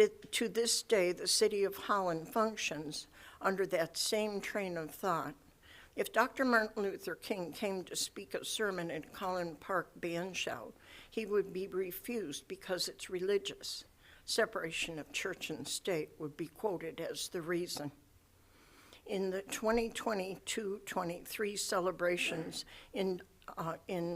this day, the city of Holland functions under that same train of thought. If Dr. Martin Luther King came to speak a sermon at Holland Park Bandshell, he would be refused because it's religious. Separation of church and state would be quoted as the reason. In the 2022-23 celebrations in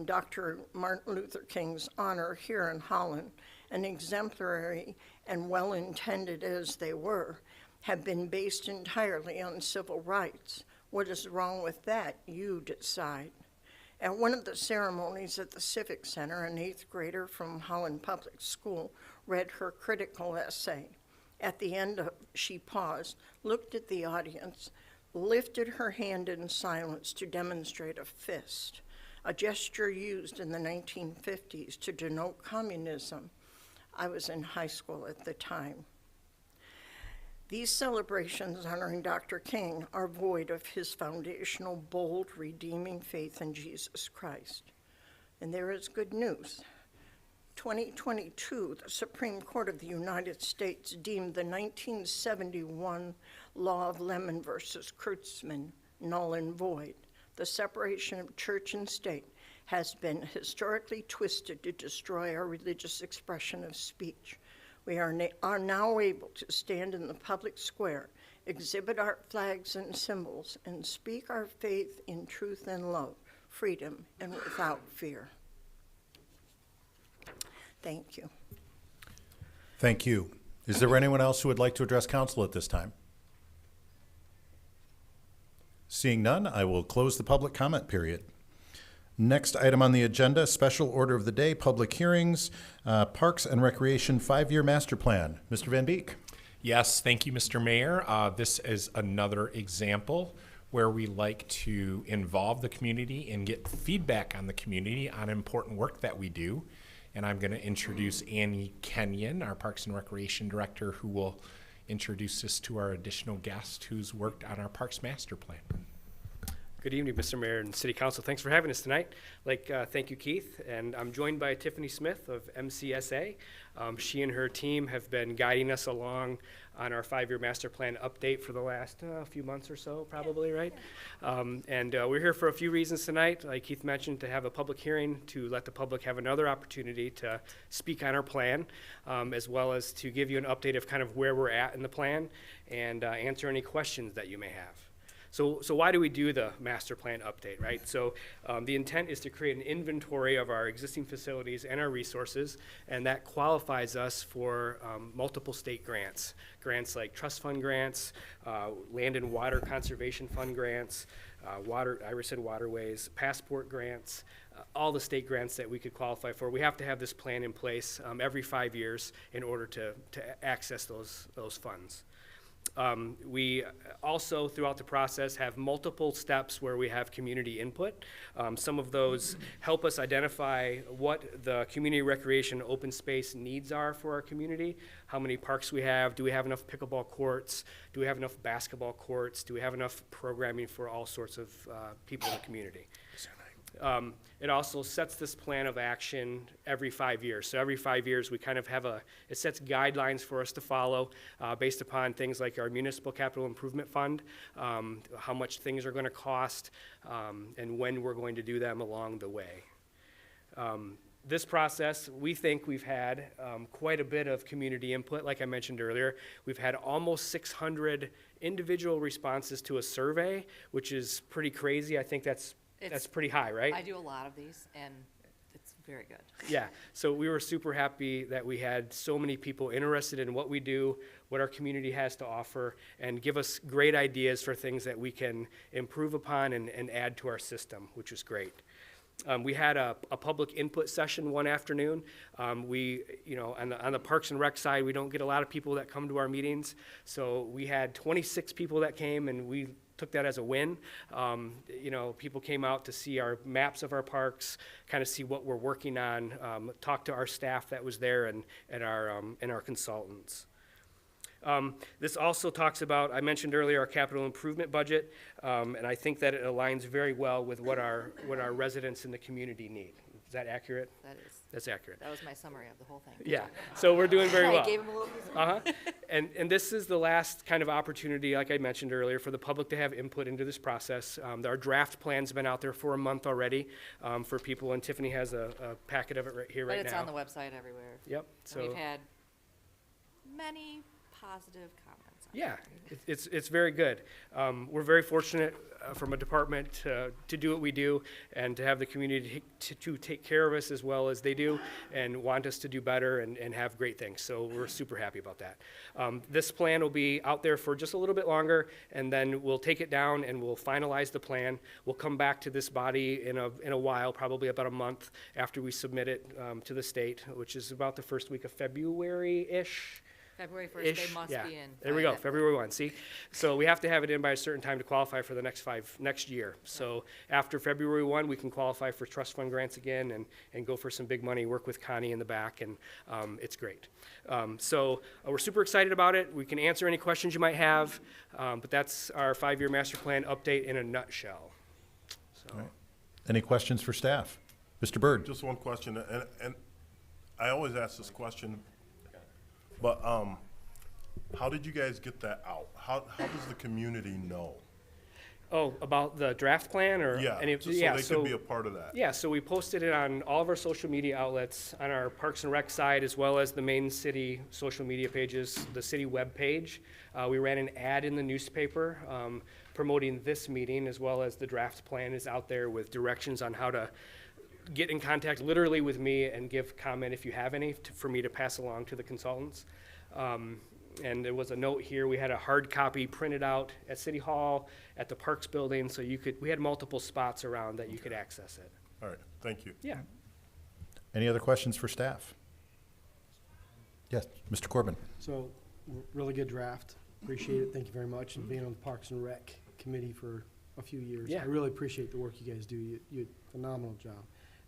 Dr. Martin Luther King's honor here in Holland, and exemplary and well-intended as they were, have been based entirely on civil rights. What is wrong with that? You decide. At one of the ceremonies at the Civic Center, an 8th grader from Holland Public School read her critical essay. At the end, she paused, looked at the audience, lifted her hand in silence to demonstrate a fist, a gesture used in the 1950s to denote communism. I was in high school at the time. These celebrations honoring Dr. King are void of his foundational, bold, redeeming faith in Jesus Christ. And there is good news. 2022, the Supreme Court of the United States deemed the 1971 law of Lemon versus Kurtzman null and void. The separation of church and state has been historically twisted to destroy our religious expression of speech. We are now able to stand in the public square, exhibit our flags and symbols, and speak our faith in truth and love, freedom, and without fear. Thank you.
Thank you. Is there anyone else who would like to address council at this time? Seeing none, I will close the public comment period. Next item on the agenda, special order of the day, public hearings, Parks and Recreation 5-year master plan. Mr. Van Beek.
Yes, thank you, Mr. Mayor. This is another example where we like to involve the community and get feedback on the community on important work that we do. And I'm going to introduce Annie Kenyon, our Parks and Recreation Director, who will introduce us to our additional guest who's worked on our Parks Master Plan.
Good evening, Mr. Mayor and City Council. Thanks for having us tonight. Thank you, Keith. And I'm joined by Tiffany Smith of MCSA. She and her team have been guiding us along on our 5-year master plan update for the last few months or so, probably, right? And we're here for a few reasons tonight. Like Keith mentioned, to have a public hearing to let the public have another opportunity to speak on our plan, as well as to give you an update of kind of where we're at in the plan and answer any questions that you may have. So why do we do the master plan update, right? So the intent is to create an inventory of our existing facilities and our resources, and that qualifies us for multiple state grants. Grants like trust fund grants, land and water conservation fund grants, Irish and waterways, passport grants, all the state grants that we could qualify for. We have to have this plan in place every 5 years in order to access those funds. We also, throughout the process, have multiple steps where we have community input. Some of those help us identify what the community recreation open space needs are for our community, how many parks we have, do we have enough pickleball courts, do we have enough basketball courts, do we have enough programming for all sorts of people in the community. It also sets this plan of action every 5 years. So every 5 years we kind of have it sets guidelines for us to follow based upon things like our municipal capital improvement fund, how much things are going to cost, and when we're going to do them along the way. This process, we think we've had quite a bit of community input. Like I mentioned earlier, we've had almost 600 individual responses to a survey, which is pretty crazy. I think that's That's pretty high, right?
I do a lot of these, and it's very good.
Yeah, so we were super happy that we had so many people interested in what we do, what our community has to offer, and give us great ideas for things that we can improve upon and add to our system, which was great. We had a public input session one afternoon. On the Parks and Rec side, we don't get a lot of people that come to our meetings, so we had 26 people that came, and we took that as a win. People came out to see our maps of our parks, kind of see what we're working on, talk to our staff that was there and our consultants. This also talks about, I mentioned earlier, our capital improvement budget, and I think that it aligns very well with what our residents in the community need. Is that accurate?
That is.
That's accurate.
That was my summary of the whole thing.
Yeah, so we're doing very well.
I gave him a little piece of
And this is the last kind of opportunity, like I mentioned earlier, for the public to have input into this process. Our draft plan's been out there for a month already for people, and Tiffany has a packet of it right here,
But
right now.
it's on the website everywhere.
Yep.
And we've had many positive comments.
Yeah, it's very good. We're very fortunate from a department to do what we do and to have the community to take care of us as well as they do and want us to do better and have great things. So we're super happy about that. This plan will be out there for just a little bit longer, and then we'll take it down and we'll finalize the plan. We'll come back to this body in a while, probably about a month after we submit it to the state, which is about the first week of February-ish.
February 1st, they must
Yeah.
be in.
There we go, February 1, see? So we have to have it in by a certain time to qualify for the next year. So after February 1, we can qualify for trust fund grants again and go for some big money, work with Connie in the back, and it's great. So we're super excited about it. We can answer any questions you might have, but that's our 5-year master plan update in a nutshell. So.
All right. Any questions for staff? Mr. Byrd?
Just one question, and I always ask this question, but how did you guys get that out? How does the community know?
Oh, about the draft plan or
Yeah,
any?
so they could be a part of that.
Yeah, so we posted it on all of our social media outlets, on our Parks and Rec side, as well as the main city social media pages, the city web page. We ran an ad in the newspaper promoting this meeting, as well as the draft plan is out there with directions on how to get in contact literally with me and give comment if you have any for me to pass along to the consultants. And there was a note here, we had a hard copy printed out at City Hall, at the Parks Building, so we had multiple spots around that you could access it.
All right, thank you.
Yeah.
Any other questions for staff? Yes, Mr. Corbin.
So, really good draft. Appreciate it. Thank you very much. And being on the Parks and Rec committee for a few years.
Yeah.
I really appreciate the work you guys do. You do a phenomenal job.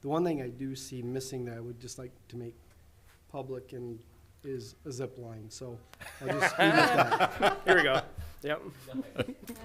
The one thing I do see missing that I would just like to make public and is a zip line. So I'll just leave it at that.
Here we go. Yep.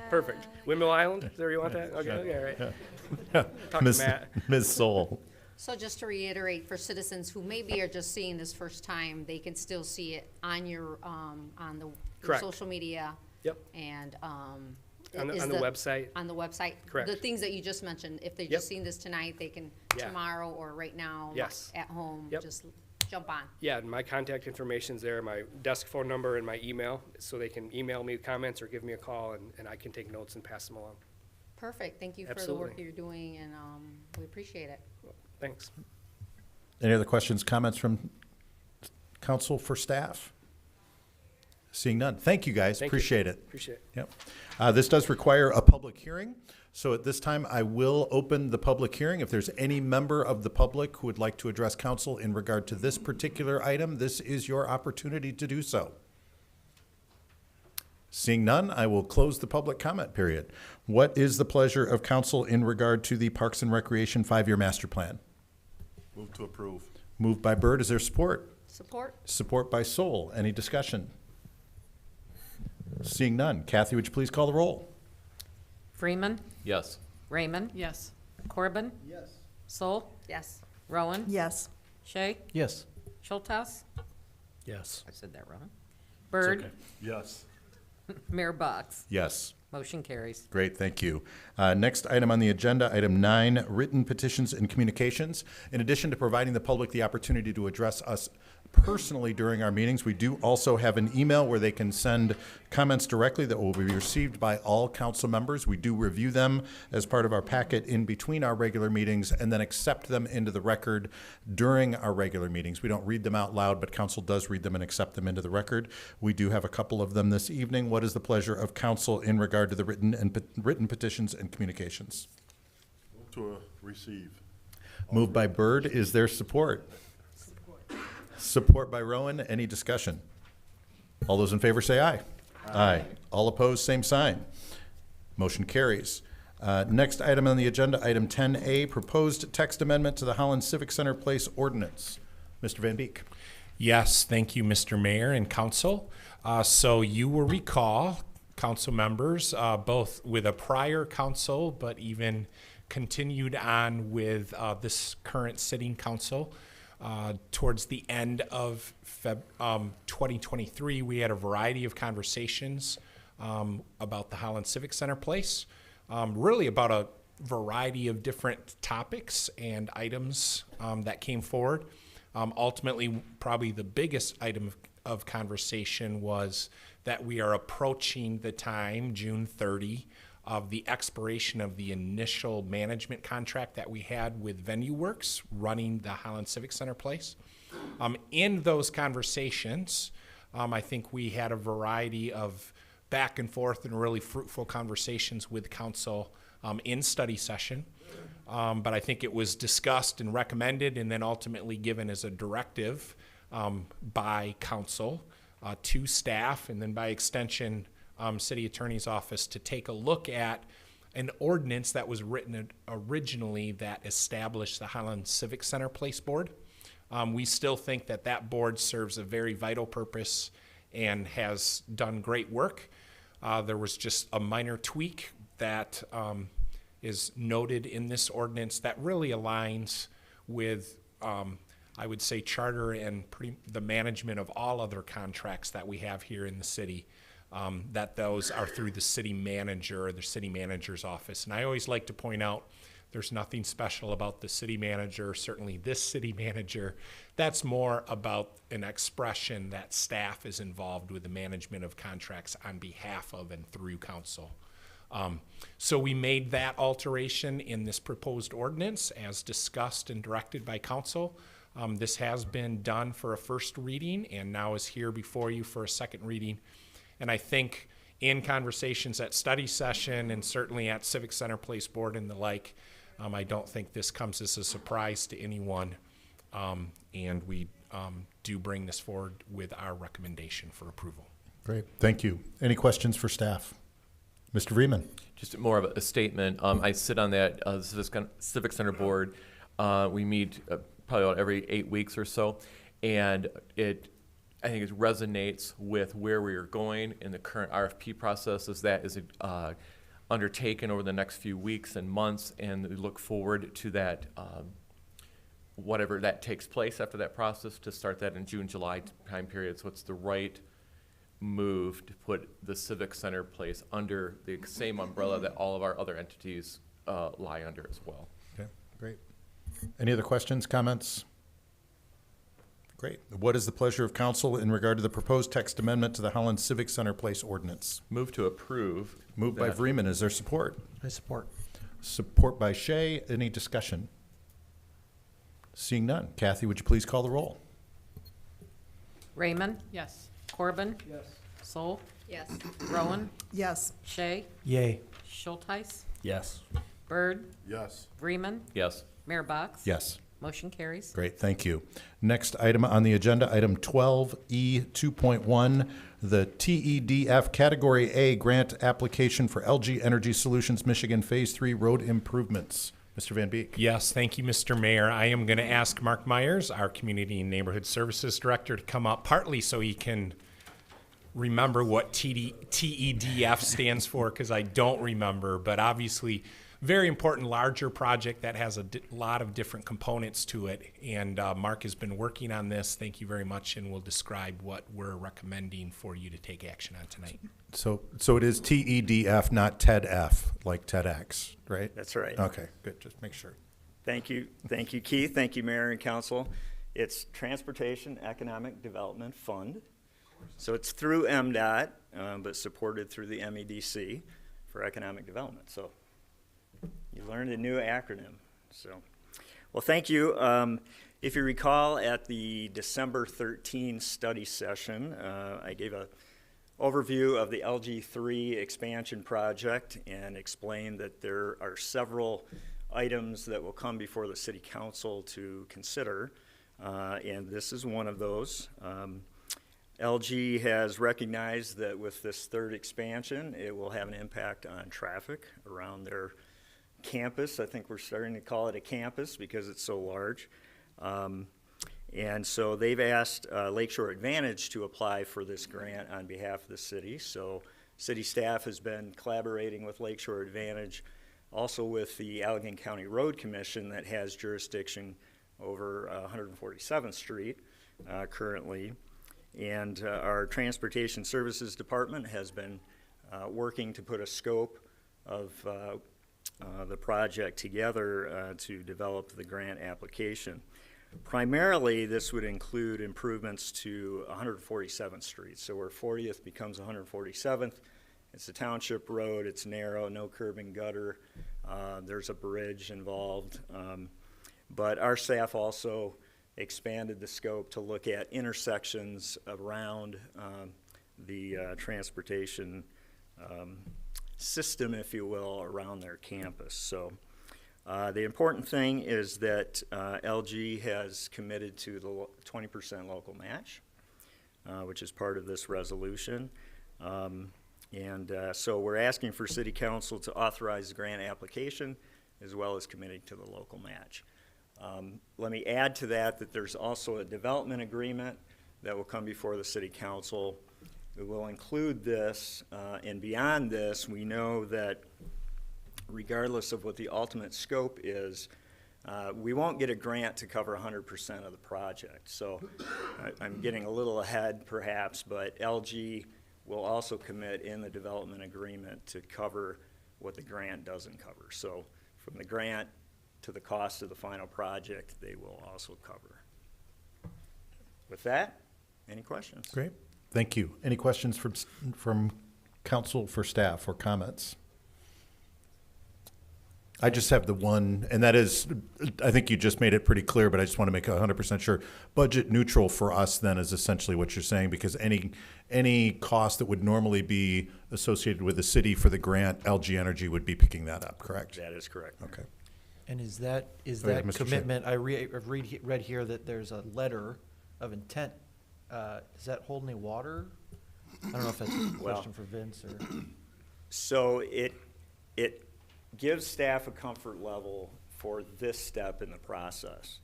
Perfect. Windmill Island, is there you want that? Okay, right. Talk to Matt.
Ms. Soul.
So just to reiterate, for citizens who maybe are just seeing this first time, they can still see it on your, on your
Correct.
social media.
Yep.
And,
On the website.
On the website.
Correct.
The things that you just mentioned, if they
Yep.
just seen this tonight, they can
Yeah.
tomorrow or right now.
Yes.
At home,
Yep.
just jump on.
Yeah, and my contact information's there, my desk phone number and my email, so they can email me comments or give me a call, and I can take notes and pass them along.
Perfect. Thank you for the work
Absolutely.
you're doing, and we appreciate it.
Thanks.
Any other questions, comments from council for staff? Seeing none. Thank you, guys.
Thank you.
Appreciate it.
Appreciate it.
Yep. This does require a public hearing. So at this time, I will open the public hearing. If there's any member of the public who would like to address council in regard to this particular item, this is your opportunity to do so. Seeing none, I will close the public comment period. What is the pleasure of council in regard to the Parks and Recreation 5-year master plan?
Move to approve.
Moved by Byrd. Is there support?
Support.
Support by Soul. Any discussion? Seeing none. Kathy, would you please call the roll?
Freeman.
Yes.
Raymond.
Yes.
Corbin.
Yes.
Soul.
Yes.
Rowan.
Yes.
Shay.
Yes.
Schulthouse.
Yes.
I said that wrong. Bird.
Yes.
Mayor Box.
Yes.
Motion carries.
Great, thank you. Next item on the agenda, item 9, written petitions and communications. In addition to providing the public the opportunity to address us personally during our meetings, we do also have an email where they can send comments directly that will be received by all council members. We do review them as part of our packet in between our regular meetings and then accept them into the record during our regular meetings. We don't read them out loud, but council does read them and accept them into the record. We do have a couple of them this evening. What is the pleasure of council in regard to the written petitions and communications?
Move to receive.
Moved by Byrd. Is there support? Support by Rowan. Any discussion? All those in favor say aye. Aye. All opposed, same sign. Motion carries. Next item on the agenda, item 10A, proposed text amendment to the Holland Civic Center Place Ordinance. Mr. Van Beek.
Yes, thank you, Mr. Mayor and Council. So you will recall, council members, both with a prior council, but even continued on with this current sitting council. Towards the end of 2023, we had a variety of conversations about the Holland Civic Center Place, really about a variety of different topics and items that came forward. Ultimately, probably the biggest item of conversation was that we are approaching the time, June 30, of the expiration of the initial management contract that we had with Venue Works running the Holland Civic Center Place. In those conversations, I think we had a variety of back and forth and really fruitful conversations with council in study session. But I think it was discussed and recommended and then ultimately given as a directive by council to staff and then by extension city attorney's office to take a look at an ordinance that was written originally that established the Holland Civic Center Place Board. We still think that that board serves a very vital purpose and has done great work. There was just a minor tweak that is noted in this ordinance that really aligns with, I would say, charter and the management of all other contracts that we have here in the city. That those are through the city manager or the city manager's office. And I always like to point out there's nothing special about the city manager, certainly this city manager. That's more about an expression that staff is involved with the management of contracts on behalf of and through council. So we made that alteration in this proposed ordinance as discussed and directed by council. This has been done for a first reading and now is here before you for a second reading. And I think in conversations at study session and certainly at Civic Center Place Board and the like, I don't think this comes as a surprise to anyone. And we do bring this forward with our recommendation for approval.
Great, thank you. Any questions for staff? Mr. Vreeman.
Just more of a statement. I sit on that Civic Center Board. We meet probably about every 8 weeks or so. And I think it resonates with where we are going in the current RFP process as that is undertaken over the next few weeks and months, and we look forward to that, whatever that takes place after that process, to start that in June, July time period. So it's the right move to put the Civic Center Place under the same umbrella that all of our other entities lie under as well.
Okay, great. Any other questions, comments? Great. What is the pleasure of council in regard to the proposed text amendment to the Holland Civic Center Place Ordinance?
Move to approve.
Moved by Vreeman. Is there support?
I support.
Support by Shea. Any discussion? Seeing none. Kathy, would you please call the roll?
Raymond?
Yes.
Corbin?
Yes.
Sol?
Yes.
Rowan?
Yes.
Shea?
Yay.
Schultheis?
Yes.
Bird?
Yes.
Vreeman?
Yes.
Mayor Box?
Yes.
Motion carries.
Great, thank you. Next item on the agenda, item 12E 2.1, the TEDF Category A grant application for LG Energy Solutions Michigan Phase 3 road improvements. Mr. Van Beek.
Yes, thank you, Mr. Mayor. I am going to ask Mark Myers, our Community and Neighborhood Services Director, to come up partly so he can remember what TEDF stands for, because I don't remember, but obviously very important, larger project that has a lot of different components to it. And Mark has been working on this. Thank you very much, and we'll describe what we're recommending for you to take action on tonight.
So it is TEDF, not TEDF, like TEDx, right?
That's right.
Okay, good. Just make sure.
Thank you, Keith. Thank you, Mayor and Council. It's Transportation Economic Development Fund. So it's through MDOT, but supported through the MEDC for economic development. So you learned a new acronym. So, well, thank you. If you recall, at the December 13 study session, I gave an overview of the LG3 expansion project and explained that there are several items that will come before the City Council to consider, and this is one of those. LG has recognized that with this third expansion, it will have an impact on traffic around their campus. I think we're starting to call it a campus because it's so large. And so they've asked Lakeshore Advantage to apply for this grant on behalf of the city. So city staff has been collaborating with Lakeshore Advantage, also with the Allegheny County Road Commission that has jurisdiction over 147th Street currently. And our Transportation Services Department has been working to put a scope of the project together to develop the grant application. Primarily, this would include improvements to 147th Street. So where 40th becomes 147th, it's a township road, it's narrow, no curb and gutter, there's a bridge involved. But our staff also expanded the scope to look at intersections around the transportation system, if you will, around their campus. So the important thing is that LG has committed to the 20% local match, which is part of this resolution. So we're asking for City Council to authorize the grant application as well as committing to the local match. Let me add to that there's also a development agreement that will come before the City Council. It will include this, and beyond this, we know that regardless of what the ultimate scope is, we won't get a grant to cover 100% of the project. So I'm getting a little ahead perhaps, but LG will also commit in the development agreement to cover what the grant doesn't cover. So from the grant to the cost of the final project, they will also cover. With that, any questions?
Great. Thank you. Any questions from council for staff or comments? I just have the one, and that is, I think you just made it pretty clear, but I just want to make 100% sure. Budget neutral for us then is essentially what you're saying, because any cost that would normally be associated with the city for the grant, LG Energy would be picking that up, correct?
That is correct.
Okay.
And is that
Go ahead, Mr. Shea.
commitment, I've read here that there's a letter of intent. Does that hold any water? I don't know if that's a question for Vince or.
So it gives staff a comfort level for this step in the process.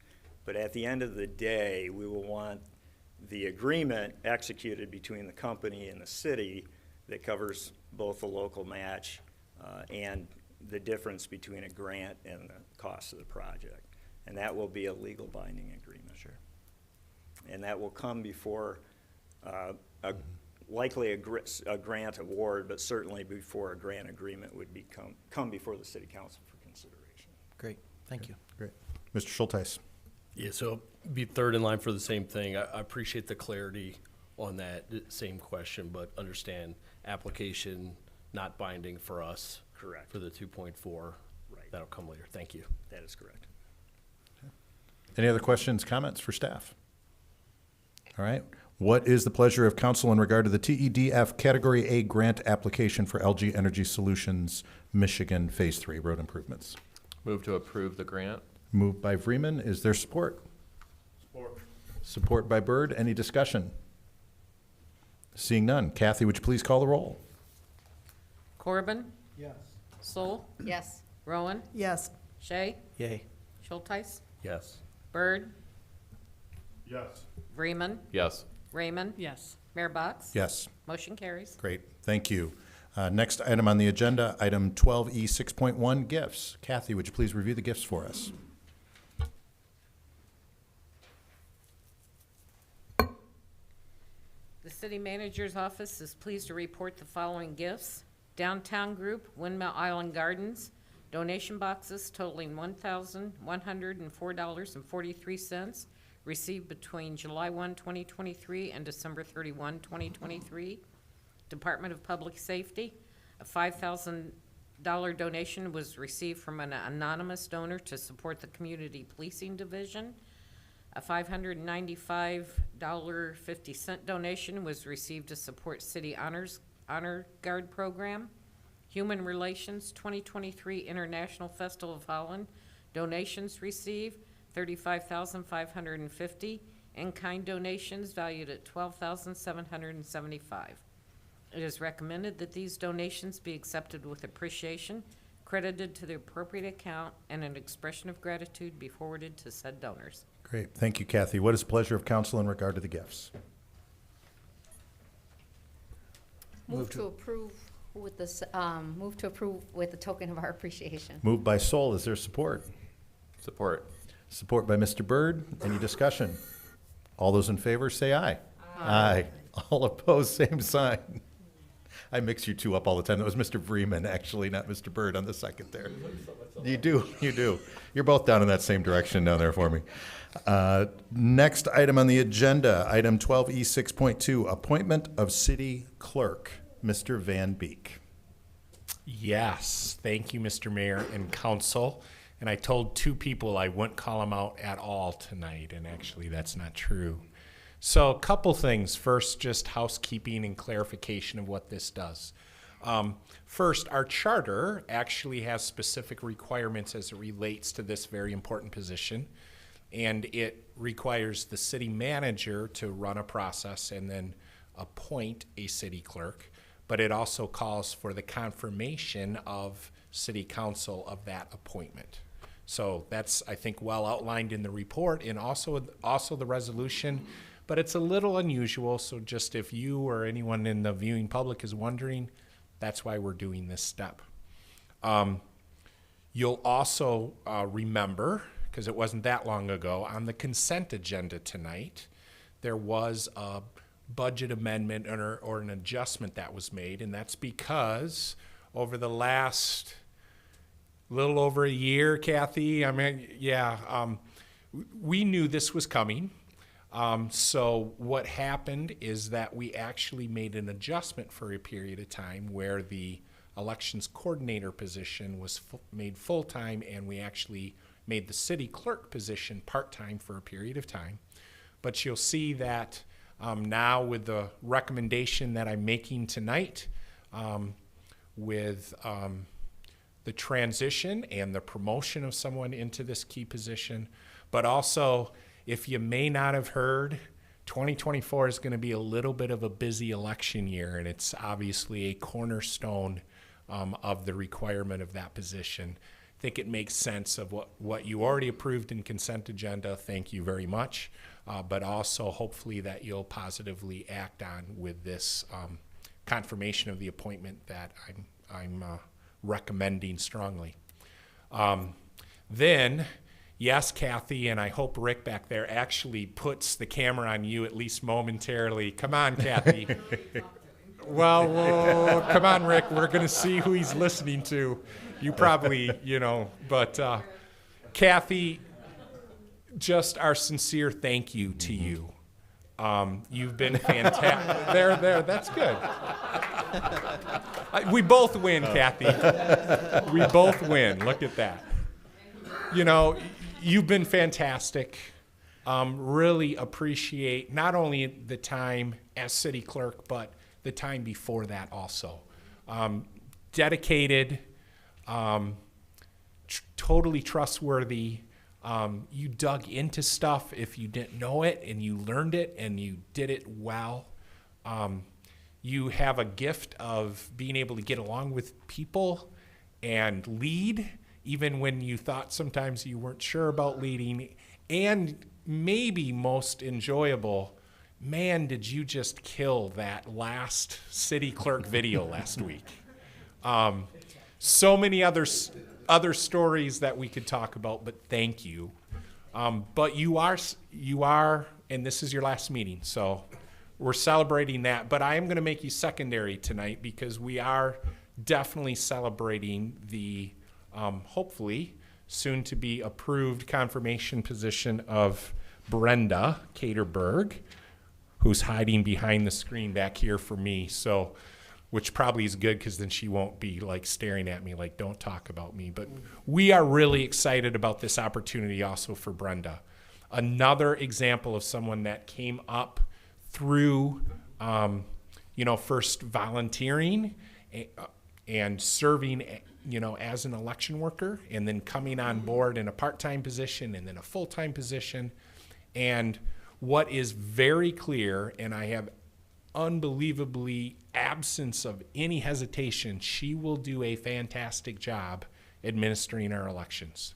But at the end of the day, we will want the agreement executed between the company and the city that covers both the local match and the difference between a grant and the cost of the project. And that will be a legal binding agreement. Sure. And that will come before likely a grant award, but certainly before a grant agreement would come before the City Council for consideration.
Great, thank you.
Great. Mr. Schulteis.
Yeah, so be third in line for the same thing. I appreciate the clarity on that same question, but understand application not binding for us.
Correct.
For the 2.4. Right. That'll come later. Thank you.
That is correct.
Any other questions, comments for staff? All right. What is the pleasure of council in regard to the TEDF Category A grant application for LG Energy Solutions, Michigan Phase 3 road improvements?
Move to approve the grant.
Moved by Vreeman. Is there support?
Support.
Support by Byrd. Any discussion? Seeing none. Kathy, would you please call the roll?
Corbin?
Yes.
Soul?
Yes.
Rowan?
Yes.
Shay?
Yay.
Schulteis?
Yes.
Byrd?
Yes.
Vreeman?
Yes.
Raymond?
Yes.
Mayor Box?
Yes.
Motion carries.
Great. Thank you. Next item on the agenda, item 12E 6.1, gifts. Kathy, would you please review the gifts for us?
The city manager's office is pleased to report the following gifts. Downtown Group, Windmill Island Gardens, donation boxes totaling $1,104.43, received between July 1, 2023 and December 31, 2023. Department of Public Safety, a $5,000 donation was received from an anonymous donor to support the Community Policing Division. A $595.50 donation was received to support City Honor Guard Program. Human Relations 2023 International Festival of Holland, donations received $35,550. In-kind donations valued at $12,775. It is recommended that these donations be accepted with appreciation, credited to the appropriate account, and an expression of gratitude be forwarded to said donors.
Great. Thank you, Kathy. What is the pleasure of council in regard to the gifts?
Move to approve with this, move to approve with the token of our appreciation.
Moved by Sol. Is there support?
Support.
Support by Mr. Byrd. Any discussion? All those in favor say aye. Aye. All opposed, same sign. I mix you two up all the time. That was Mr. Vreeman, actually, not Mr. Byrd on the second there. You do. You're both down in that same direction down there for me. Next item on the agenda, item 12E 6.2, appointment of city clerk, Mr. Van Beek.
Yes, thank you, Mr. Mayor and council. And I told two people I wouldn't call them out at all tonight, and actually that's not true. So a couple things. First, just housekeeping and clarification of what this does. First, our charter actually has specific requirements as it relates to this very important position, and it requires the city manager to run a process and then appoint a city clerk, but it also calls for the confirmation of city council of that appointment. So that's, I think, well outlined in the report and also the resolution, but it's a little unusual. So just if you or anyone in the viewing public is wondering, that's why we're doing this step. You'll also remember, because it wasn't that long ago, on the consent agenda tonight, there was a budget amendment or an adjustment that was made, and that's because over the last little over a year, Kathy, we knew this was coming. So what happened is that we actually made an adjustment for a period of time where the elections coordinator position was made full-time, and we actually made the city clerk position part-time for a period of time. But you'll see that now with the recommendation that I'm making tonight, with the transition and the promotion of someone into this key position, but also, if you may not have heard, 2024 is going to be a little bit of a busy election year, and it's obviously a cornerstone of the requirement of that position. I think it makes sense of what you already approved in consent agenda. Thank you very much. But also hopefully that you'll positively act on with this confirmation of the appointment that I'm recommending strongly. Then, yes, Kathy, and I hope Rick back there actually puts the camera on you at least momentarily. Come on, Kathy. Well, come on, Rick. We're going to see who he's listening to. You probably, but Kathy, just our sincere thank you to you. You've been fantastic. There, that's good. We both win, Kathy. We both win. Look at that. You've been fantastic. Really appreciate not only the time as city clerk, but the time before that also. Dedicated, totally trustworthy. You dug into stuff if you didn't know it, and you learned it, and you did it well. You have a gift of being able to get along with people and lead, even when you thought sometimes you weren't sure about leading. And maybe most enjoyable, man, did you just kill that last city clerk video last week. So many other stories that we could talk about, but thank you. But you are, and this is your last meeting, so we're celebrating that. But I am going to make you secondary tonight because we are definitely celebrating the hopefully soon to be approved confirmation position of Brenda Caterberg, who's hiding behind the screen back here for me. So, which probably is good because then she won't be like staring at me like, don't talk about me. But we are really excited about this opportunity also for Brenda. Another example of someone that came up through, first volunteering and serving, as an election worker, and then coming on board in a part-time position and then a full-time position. And what is very clear, and I have unbelievably absence of any hesitation, she will do a fantastic job administering our elections.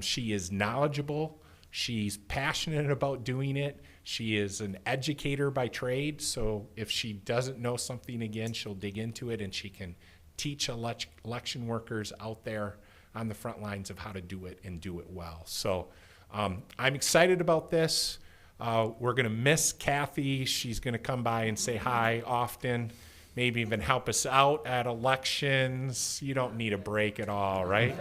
She is knowledgeable. She's passionate about doing it. She is an educator by trade, so if she doesn't know something again, she'll dig into it, and she can teach election workers out there on the front lines of how to do it and do it well. So I'm excited about this. We're going to miss Kathy. She's going to come by and say hi often, maybe even help us out at elections. You don't need a break at all, right?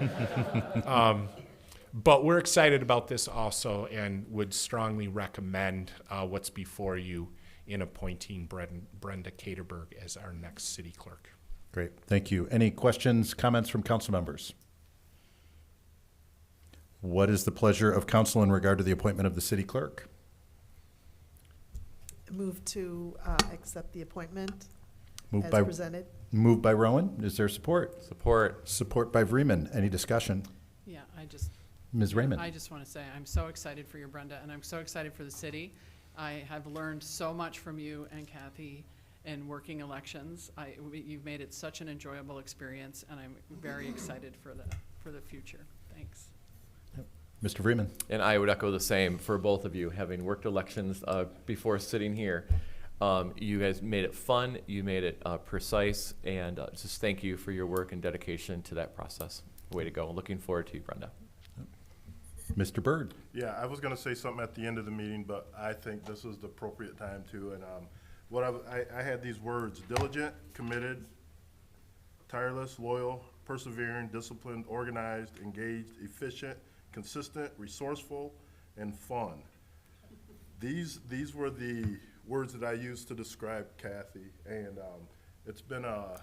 But we're excited about this also and would strongly recommend what's before you in appointing Brenda Caterberg as our next city clerk.
Great, thank you. Any questions, comments from council members? What is the pleasure of council in regard to the appointment of the city clerk?
Move to accept the appointment
Moved
as
by,
presented.
Moved by Rowan. Is there support?
Support.
Support by Vreeman. Any discussion?
Yeah,
Ms. Raymond.
I just want to say I'm so excited for you, Brenda, and I'm so excited for the city. I have learned so much from you and Kathy in working elections. You've made it such an enjoyable experience, and I'm very excited for the future. Thanks.
Mr. Vreeman.
And I would echo the same for both of you, having worked elections before sitting here. You guys made it fun, you made it precise, and just thank you for your work and dedication to that process. Way to go. Looking forward to you, Brenda.
Mr. Byrd.
Yeah, I was going to say something at the end of the meeting, but I think this is the appropriate time to. And I had these words: diligent, committed, tireless, loyal, persevering, disciplined, organized, engaged, efficient, consistent, resourceful, and fun. These were the words that I used to describe Kathy, and it's been a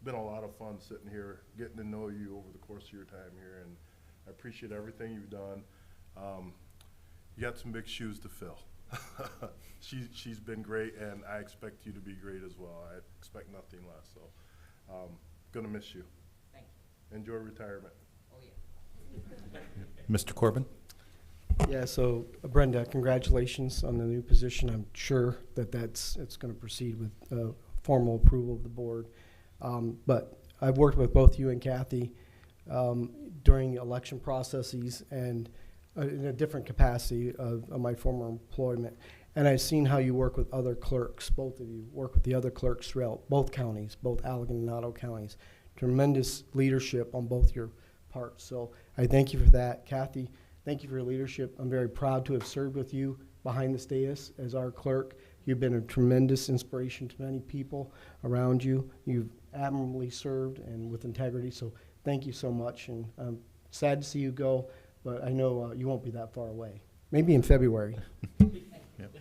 lot of fun sitting here, getting to know you over the course of your time here, and I appreciate everything you've done. You got some big shoes to fill. She's been great, and I expect you to be great as well. I expect nothing less. So, gonna miss you.
Thank you.
Enjoy retirement.
Oh yeah.
Mr. Corbin.
Yeah, so Brenda, congratulations on the new position. I'm sure it's going to proceed with formal approval of the board. But I've worked with both you and Kathy during election processes and in a different capacity of my former employment. And I've seen how you work with other clerks, both of you work with the other clerks throughout both counties, both Allegan and Ottawa counties. Tremendous leadership on both your parts. So I thank you for that. Kathy, thank you for your leadership. I'm very proud to have served with you behind the dais as our clerk. You've been a tremendous inspiration to many people around you. You've admirably served and with integrity, so thank you so much. And I'm sad to see you go, but I know you won't be that far away. Maybe in February.
Yep.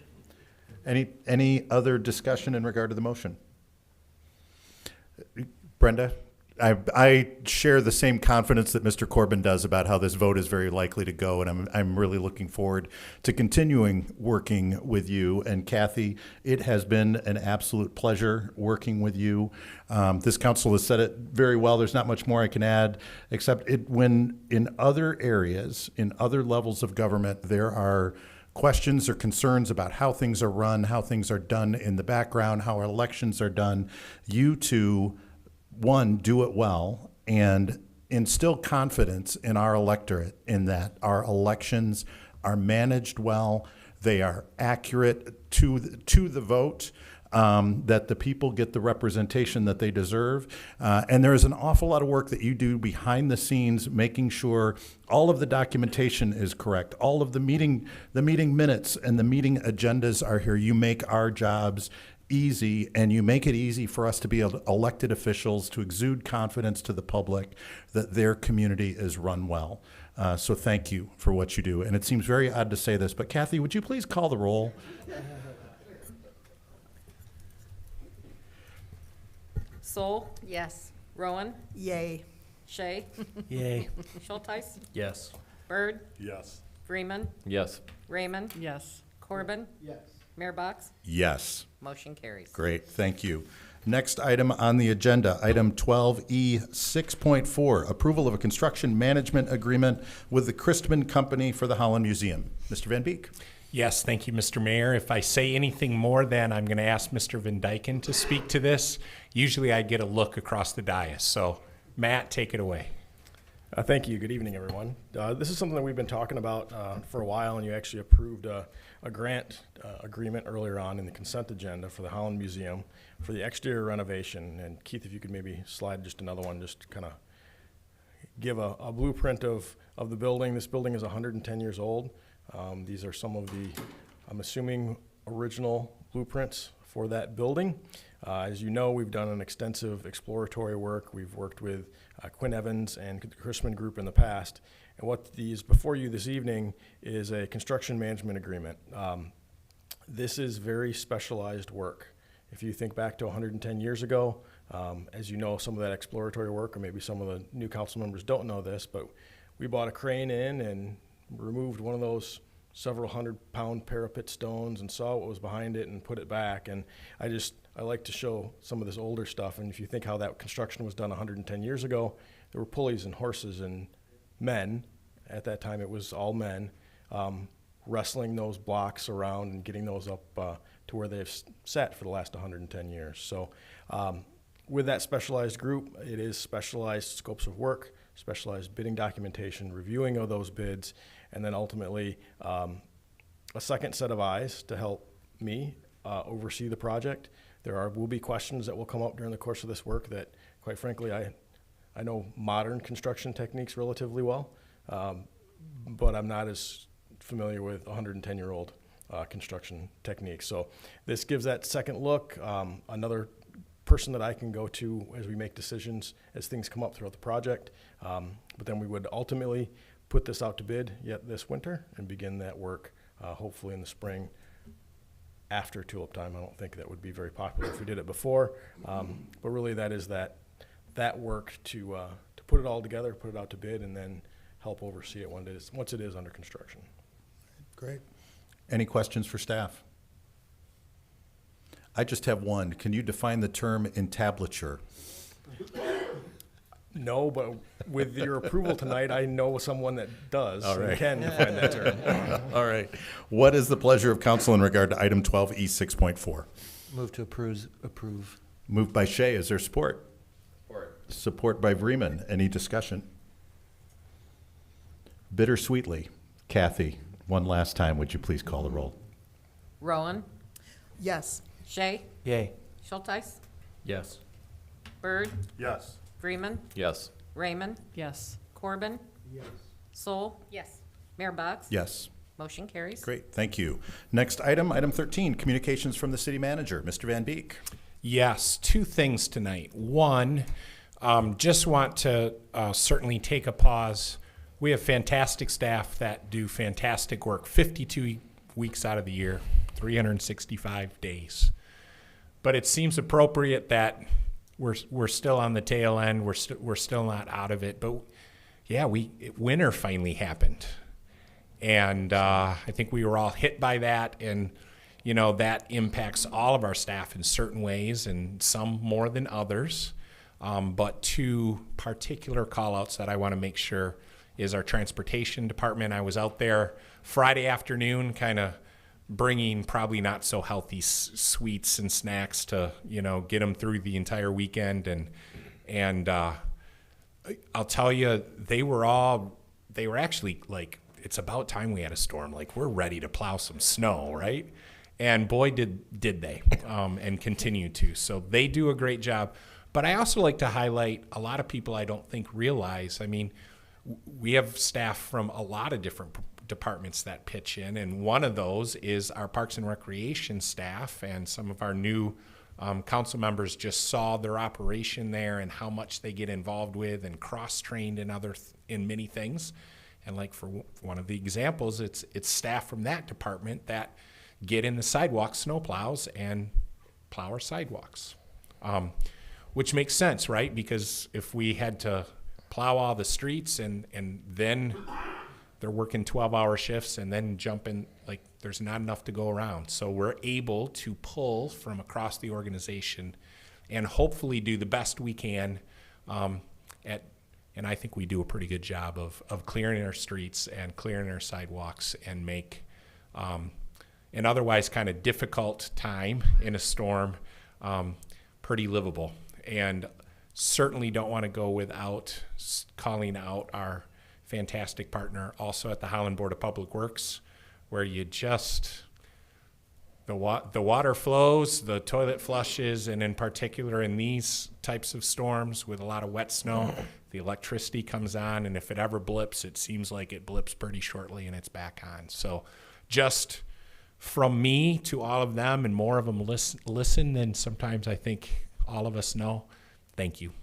Any other discussion in regard to the motion? Brenda? I share the same confidence that Mr. Corbin does about how this vote is very likely to go, and I'm really looking forward to continuing working with you. And Kathy, it has been an absolute pleasure working with you. This council has said it very well. There's not much more I can add, except when in other areas, in other levels of government, there are questions or concerns about how things are run, how things are done in the background, how our elections are done. You two, one, do it well and instill confidence in our electorate in that our elections are managed well, they are accurate to the vote, that the people get the representation that they deserve. And there is an awful lot of work that you do behind the scenes, making sure all of the documentation is correct, all of the meeting minutes and the meeting agendas are here. You make our jobs easy, and you make it easy for us to be elected officials to exude confidence to the public that their community is run well. So thank you for what you do. And it seems very odd to say this, but Kathy, would you please call the roll?
Sol,
Yes.
Rowan,
Yay.
Shay,
Yay.
Schulteis,
Yes.
Bird,
Yes.
Freeman,
Yes.
Raymond,
Yes.
Corbin,
Yes.
Mayor Box.
Yes.
Motion carries.
Great, thank you. Next item on the agenda, item 12E 6.4, approval of a construction management agreement with the Christman Company for the Holland Museum. Mr. Van Beek?
Yes, thank you, Mr. Mayor. If I say anything more, then I'm going to ask Mr. Van Dyken to speak to this. Usually I get a look across the dais. So, Matt, take it away.
Thank you. Good evening, everyone. This is something that we've been talking about for a while, and you actually approved a grant agreement earlier on in the consent agenda for the Holland Museum for the exterior renovation. And Keith, if you could maybe slide just another one, just to kind of give a blueprint of the building. This building is 110 years old. These are some of the, I'm assuming, original blueprints for that building. As you know, we've done an extensive exploratory work. We've worked with Quinn Evans and the Christman Group in the past. And what is before you this evening is a construction management agreement. This is very specialized work. If you think back to 110 years ago, as you know, some of that exploratory work, or maybe some of the new council members don't know this, but we bought a crane in and removed one of those several 100-pound parapet stones and saw what was behind it and put it back. And I like to show some of this older stuff. And if you think how that construction was done 110 years ago, there were pulleys and horses and men. At that time, it was all men, wrestling those blocks around and getting those up to where they've sat for the last 110 years. So with that specialized group, it is specialized scopes of work, specialized bidding documentation, reviewing of those bids, and then ultimately a second set of eyes to help me oversee the project. There will be questions that will come up during the course of this work that, quite frankly, I know modern construction techniques relatively well, but I'm not as familiar with 110-year-old construction techniques. So this gives that second look, another person that I can go to as we make decisions as things come up throughout the project. But then we would ultimately put this out to bid yet this winter and begin that work hopefully in the spring after tulip time. I don't think that would be very popular if we did it before, but really that is that work to put it all together, put it out to bid, and then help oversee it once it is under construction.
Great. Any questions for staff? I just have one. Can you define the term entablature?
No, but with your approval tonight, I know someone that does.
All right.
And can define that term.
All right. What is the pleasure of council in regard to item 12E 6.4?
Move to approve.
Moved by Shay. Is there support?
Support.
Support by Vreeman. Any discussion? Bittersweetly. Kathy, one last time, would you please call the roll?
Rowan,
Yes.
Shay,
Yay.
Schulteis,
Yes.
Bird,
Yes.
Freeman,
Yes.
Raymond,
Yes.
Corbin,
Yes.
Sol,
Yes.
Mayor Box.
Yes.
Motion carries.
Great. Thank you. Next item, item 13, communications from the city manager. Mr. Van Beek.
Yes, two things tonight. One, just want to certainly take a pause. We have fantastic staff that do fantastic work 52 weeks out of the year, 365 days. But it seems appropriate that we're still on the tail end. We're still not out of it. But yeah, winter finally happened. And I think we were all hit by that, and you know that impacts all of our staff in certain ways, and some more than others. But two particular call-outs that I want to make sure is our transportation department. I was out there Friday afternoon, kind of bringing probably not so healthy sweets and snacks to get them through the entire weekend, and I'll tell you, they were actually like, it's about time we had a storm. Like, we're ready to plow some snow, right? And boy, did they, and continue to. So they do a great job. But I also like to highlight a lot of people I don't think realize. I mean, we have staff from a lot of different departments that pitch in, and one of those is our Parks and Recreation staff, and some of our new council members just saw their operation there and how much they get involved with and cross-trained in many things. And like for one of the examples, it's staff from that department that get in the sidewalk snow plows and plow our sidewalks, which makes sense, right? Because if we had to plow all the streets and then they're working 12-hour shifts and then jumping, like there's not enough to go around. So we're able to pull from across the organization and hopefully do the best we can and I think we do a pretty good job of clearing our streets and clearing our sidewalks and make an otherwise kind of difficult time in a storm pretty livable. And certainly don't want to go without calling out our fantastic partner also at the Holland Board of Public Works, where you just, the water flows, the toilet flushes, and in particular in these types of storms with a lot of wet snow, the electricity comes on, and if it ever blips, it seems like it blips pretty shortly and it's back on. So just from me to all of them, and more of them listen than sometimes I think all of us know, thank you.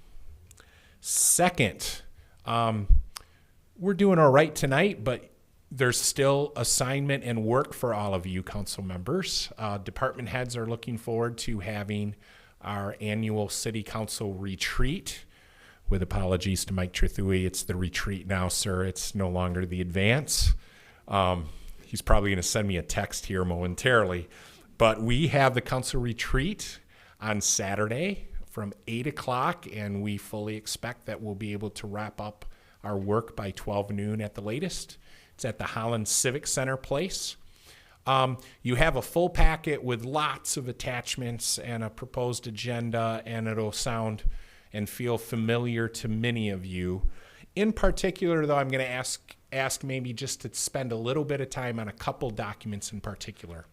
Second, we're doing all right tonight, but there's still assignment and work for all of you council members. Department heads are looking forward to having our annual city council retreat. With apologies to Mike Trithui, it's the retreat now, sir. It's no longer the advance. He's probably going to send me a text here momentarily. But we have the council retreat on Saturday from 8 o'clock, and we fully expect that we'll be able to wrap up our work by 12 noon at the latest. It's at the Holland Civic Center place. You have a full packet with lots of attachments and a proposed agenda, and it'll sound and feel familiar to many of you. In particular, though, I'm going to ask maybe just to spend a little bit of time on a couple documents in particular.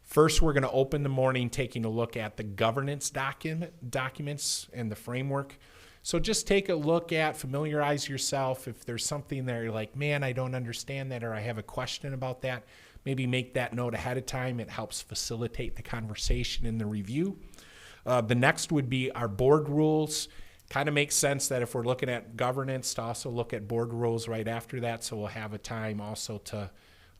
First, we're going to open the morning taking a look at the governance documents and the framework. So just take a look at, familiarize yourself. If there's something there you're like, man, I don't understand that, or I have a question about that, maybe make that note ahead of time. It helps facilitate the conversation and the review. The next would be our board rules. Kind of makes sense that if we're looking at governance to also look at board rules right after that. So we'll have a time also to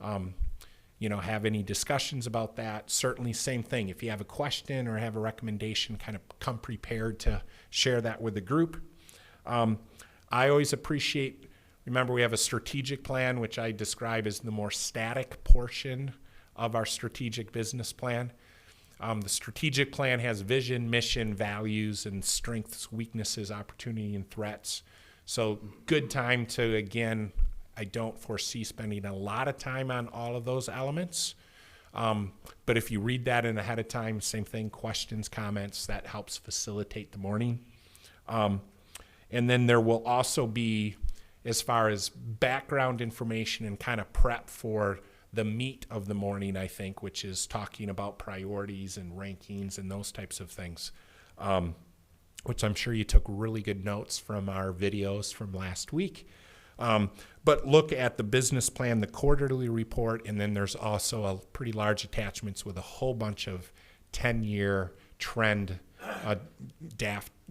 have any discussions about that. Certainly same thing. If you have a question or have a recommendation, kind of come prepared to share that with the group. I always appreciate, remember we have a strategic plan, which I describe as the more static portion of our strategic business plan. The strategic plan has vision, mission, values, and strengths, weaknesses, opportunity, and threats. So good time to, again, I don't foresee spending a lot of time on all of those elements. But if you read that in ahead of time, same thing, questions, comments, that helps facilitate the morning. And then there will also be, as far as background information and kind of prep for the meat of the morning, I think, which is talking about priorities and rankings and those types of things, which I'm sure you took really good notes from our videos from last week. But look at the business plan, the quarterly report, and then there's also a pretty large attachments with a whole bunch of 10-year trend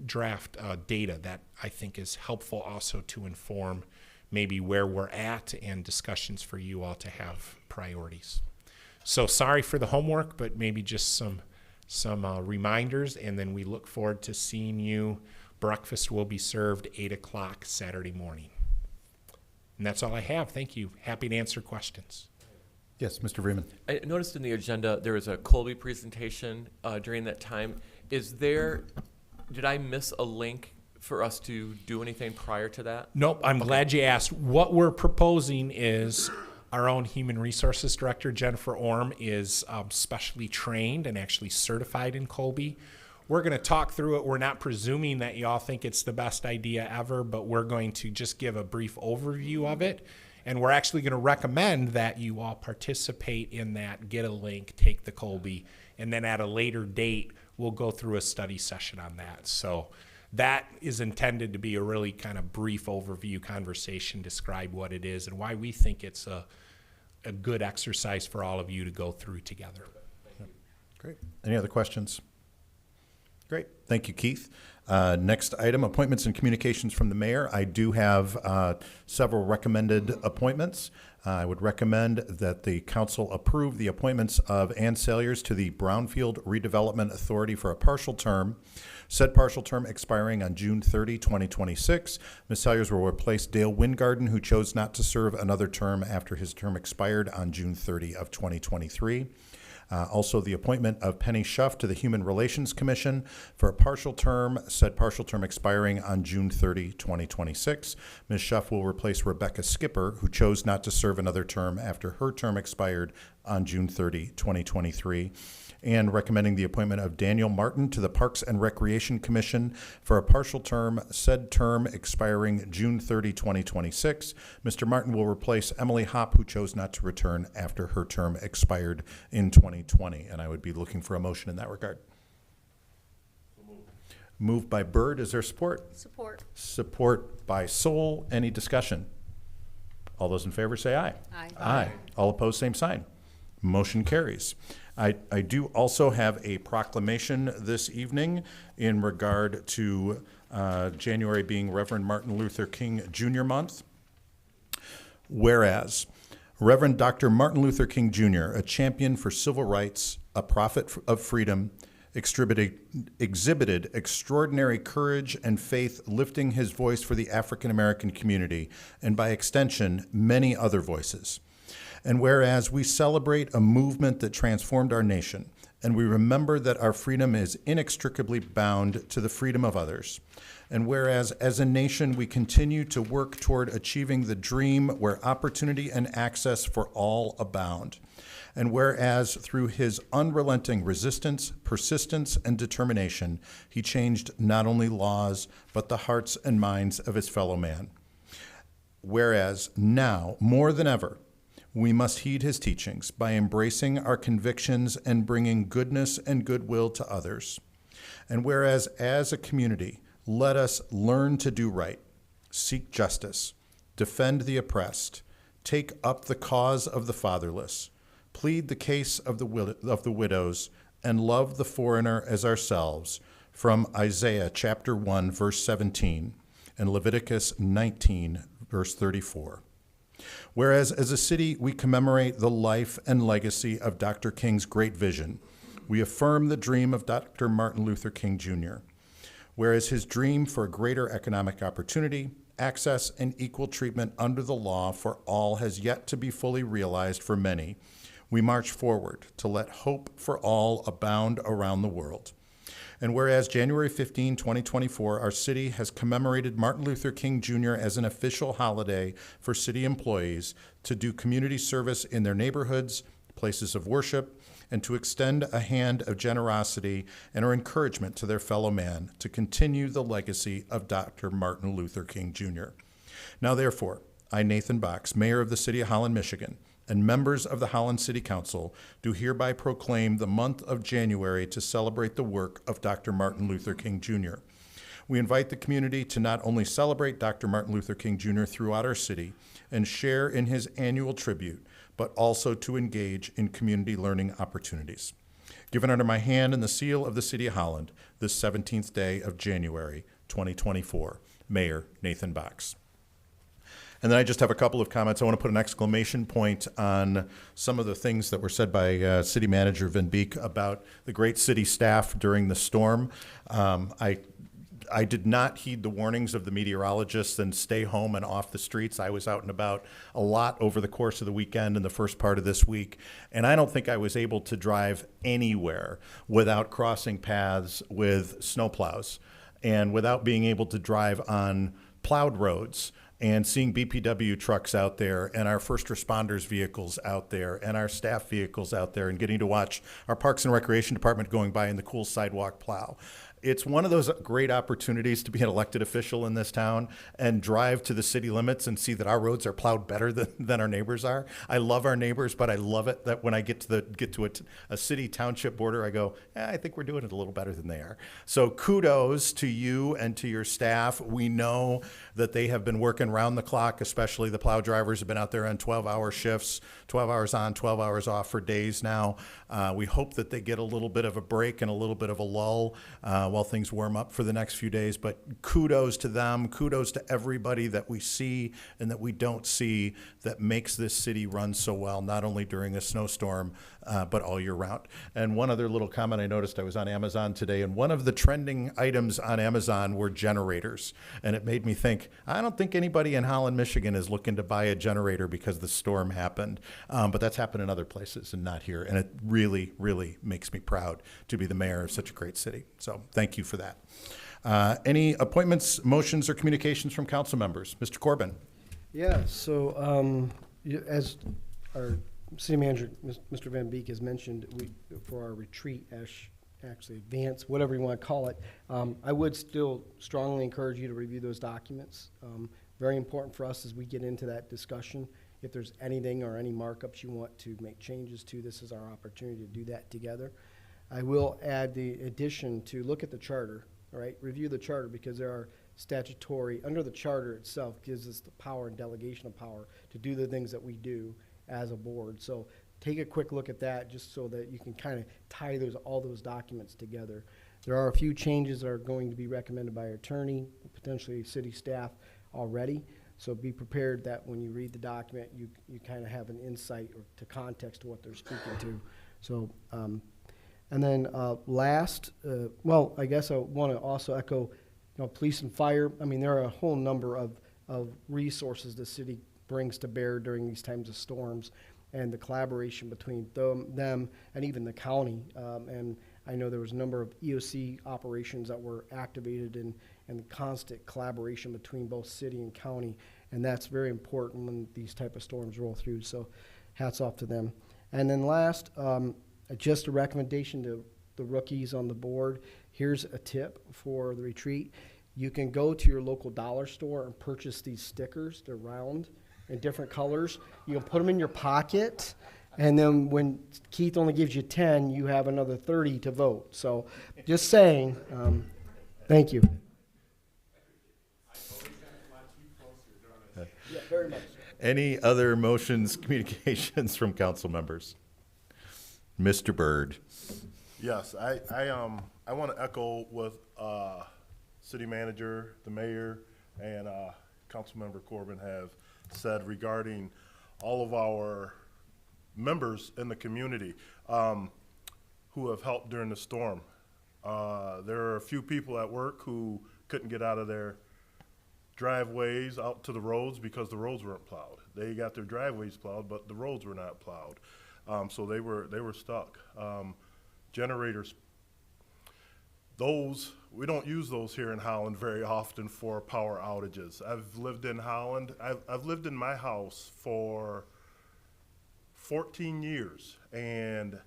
draft data that I think is helpful also to inform maybe where we're at and discussions for you all to have priorities. So sorry for the homework, but maybe just some reminders, and then we look forward to seeing you. Breakfast will be served 8 o'clock Saturday morning. And that's all I have. Thank you. Happy to answer questions.
Yes, Mr. Freeman.
I noticed in the agenda there was a Colby presentation during that time. Did I miss a link for us to do anything prior to that?
Nope, I'm glad you asked. What we're proposing is our own Human Resources Director, Jennifer Orm, is specially trained and actually certified in Colby. We're going to talk through it. We're not presuming that you all think it's the best idea ever, but we're going to just give a brief overview of it. And we're actually going to recommend that you all participate in that, get a link, take the Colby, and then at a later date, we'll go through a study session on that. So that is intended to be a really kind of brief overview conversation, describe what it is and why we think it's a good exercise for all of you to go through together.
Great. Any other questions? Great. Thank you, Keith. Next item, appointments and communications from the mayor. I do have several recommended appointments. I would recommend that the council approve the appointments of Ann Salyers to the Brownfield Redevelopment Authority for a partial term. Said partial term expiring on June 30, 2026. Ms. Salyers will replace Dale Wingarden, who chose not to serve another term after his term expired on June 30 of 2023. Also, the appointment of Penny Schuff to the Human Relations Commission for a partial term, said partial term expiring on June 30, 2026. Ms. Schuff will replace Rebecca Skipper, who chose not to serve another term after her term expired on June 30, 2023. And recommending the appointment of Daniel Martin to the Parks and Recreation Commission for a partial term, said term expiring June 30, 2026. Mr. Martin will replace Emily Hopp, who chose not to return after her term expired in 2020. And I would be looking for a motion in that regard. Moved by Byrd. Is there support?
Support.
Support by Soul. Any discussion? All those in favor say aye.
Aye.
Aye. All opposed, same sign. Motion carries. I do also have a proclamation this evening in regard to January being Reverend Martin Luther King Jr. month. Whereas Reverend Dr. Martin Luther King Jr., a champion for civil rights, a prophet of freedom, exhibited extraordinary courage and faith, lifting his voice for the African American community, and by extension, many other voices. And whereas we celebrate a movement that transformed our nation, and we remember that our freedom is inextricably bound to the freedom of others, and whereas as a nation we continue to work toward achieving the dream where opportunity and access for all abound, and whereas through his unrelenting resistance, persistence, and determination, he changed not only laws, but the hearts and minds of his fellow man. Whereas now, more than ever, we must heed his teachings by embracing our convictions and bringing goodness and goodwill to others. And whereas as a community, let us learn to do right, seek justice, defend the oppressed, take up the cause of the fatherless, plead the case of the widows, and love the foreigner as ourselves, from Isaiah chapter 1, verse 17, and Leviticus 19, verse 34. Whereas as a city, we commemorate the life and legacy of Dr. King's great vision, we affirm the dream of Dr. Martin Luther King Jr. Whereas his dream for greater economic opportunity, access, and equal treatment under the law for all has yet to be fully realized for many, we march forward to let hope for all abound around the world. And whereas January 15, 2024, our city has commemorated Martin Luther King Jr. as an official holiday for city employees to do community service in their neighborhoods, places of worship, and to extend a hand of generosity and or encouragement to their fellow man to continue the legacy of Dr. Martin Luther King Jr. Now, therefore, I, Nathan Box, Mayor of the City of Holland, Michigan, and members of the Holland City Council do hereby proclaim the month of January to celebrate the work of Dr. Martin Luther King Jr. We invite the community to not only celebrate Dr. Martin Luther King Jr. throughout our city and share in his annual tribute, but also to engage in community learning opportunities. Given under my hand and the seal of the City of Holland, this 17th day of January, 2024, Mayor Nathan Box. And then I just have a couple of comments. I want to put an exclamation point on some of the things that were said by City Manager Van Beek about the great city staff during the storm. I did not heed the warnings of the meteorologists and stay home and off the streets. I was out and about a lot over the course of the weekend and the first part of this week, and I don't think I was able to drive anywhere without crossing paths with snowplows and without being able to drive on plowed roads and seeing BPW trucks out there and our first responders vehicles out there and our staff vehicles out there and getting to watch our Parks and Recreation Department going by in the cool sidewalk plow. it's one of those great opportunities to be an elected official in this town and drive to the city limits and see that our roads are plowed better than our neighbors are. I love our neighbors, but I love it that when I get to a city township border, I go, I think we're doing it a little better than they are. So kudos to you and to your staff. We know that they have been working round the clock, especially the plow drivers have been out there on 12-hour shifts, 12 hours on, 12 hours off for days now. We hope that they get a little bit of a break and a little bit of a lull while things warm up for the next few days. But kudos to them. Kudos to everybody that we see and that we don't see that makes this city run so well, not only during a snowstorm, but all year round. And one other little comment I noticed, I was on Amazon today, and one of the trending items on Amazon were generators. And it made me think, I don't think anybody in Holland, Michigan is looking to buy a generator because the storm happened. But that's happened in other places and not here. And it really, really makes me proud to be the mayor of such a great city. So thank you for that. Any appointments, motions, or communications from council members? Mr. Corbin.
Yeah, so as our city manager, Mr. Van Beek, has mentioned, for our retreat, actually advance, whatever you want to call it, I would still strongly encourage you to review those documents. Very important for us as we get into that discussion. If there's anything or any markups you want to make changes to, this is our opportunity to do that together. I will add the addition to look at the charter, all right? Review the charter, because there are statutory, under the charter itself gives us the power and delegation of power to do the things that we do as a board. So take a quick look at that just so that you can kind of tie all those documents together. There are a few changes that are going to be recommended by our attorney, potentially city staff already. So be prepared that when you read the document, you kind of have an insight or to context to what they're speaking to. So, and then last, well, I guess I want to also echo, police and fire. I mean, there are a whole number of resources the city brings to bear during these times of storms, and the collaboration between them and even the county. And I know there was a number of EOC operations that were activated and the constant collaboration between both city and county, and that's very important when these type of storms roll through. So hats off to them. And then last, just a recommendation to the rookies on the board. Here's a tip for the retreat. You can go to your local dollar store and purchase these stickers. They're round in different colors. You can put them in your pocket, and then when Keith only gives you 10, you have another 30 to vote. So just saying, thank you. Yeah, very much.
Any other motions, communications from council members? Mr. Byrd.
Yes, I want to echo what city manager, the mayor, and Councilmember Corbin have said regarding all of our members in the community who have helped during the storm. There are a few people at work who couldn't get out of their driveways out to the roads because the roads weren't plowed. They got their driveways plowed, but the roads were not plowed. So they were stuck. Generators, we don't use those here in Holland very often for power outages. I've lived in Holland. I've lived in my house for 14 years, and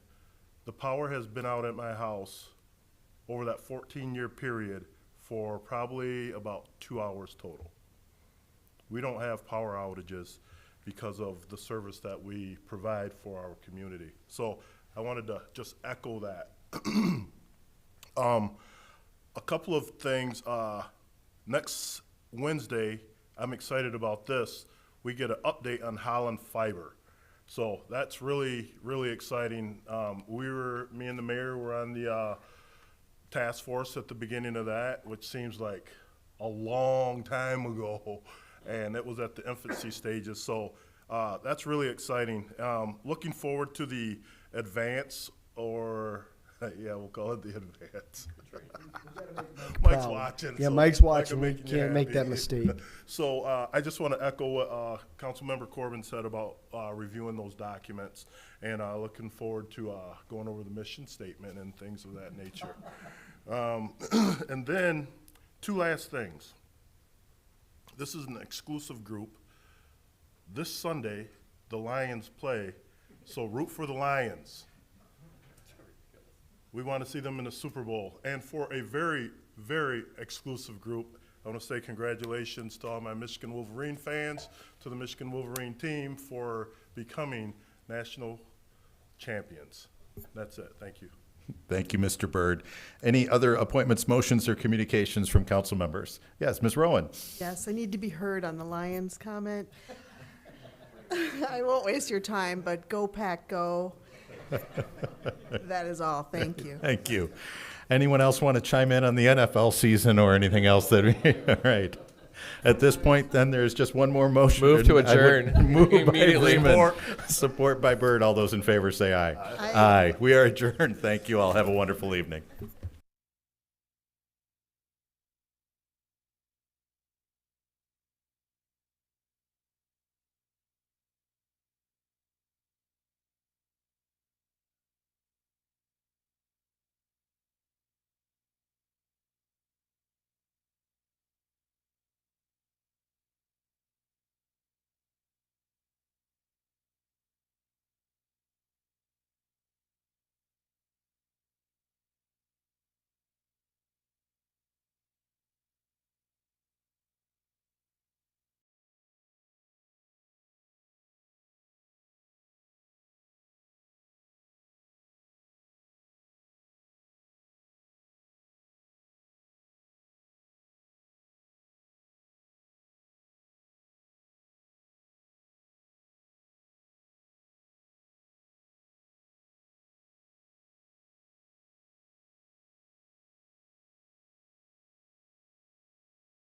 the power has been out at my house over that 14-year period for probably about 2 hours total. We don't have power outages because of the service that we provide for our community. So I wanted to just echo that. A couple of things. Next Wednesday, I'm excited about this. We get an update on Holland Fiber. So that's really, really exciting. Me and the mayor were on the task force at the beginning of that, which seems like a long time ago, and it was at the infancy stages. So that's really exciting. Looking forward to the advance, or yeah, we'll call it the advance. Mike's watching.
Yeah,
so
Mike's watching. We
making you
can't make
happy.
that mistake.
So I just want to echo what Councilmember Corbin said about reviewing those documents, and looking forward to going over the mission statement and things of that nature. And then, two last things. This is an exclusive group. This Sunday, the Lions play, so root for the Lions. We want to see them in the Super Bowl. And for a very, very exclusive group, I want to say congratulations to all my Michigan Wolverine fans, to the Michigan Wolverine team for becoming national champions. That's it. Thank you.
Thank you, Mr. Byrd. Any other appointments, motions, or communications from council members? Yes, Ms. Rowan.
Yes, I need to be heard on the Lions comment. I won't waste your time, but go Pack, go. That is all. Thank you.
Thank you. Anyone else want to chime in on the NFL season or anything else that we, all right. At this point, then, there's just one more motion.
Move to
I would
adjourn.
Move by
Immediately.
Freeman, support by Byrd. All those in favor say aye.
Aye.
We are adjourned. Thank you all. Have a wonderful evening.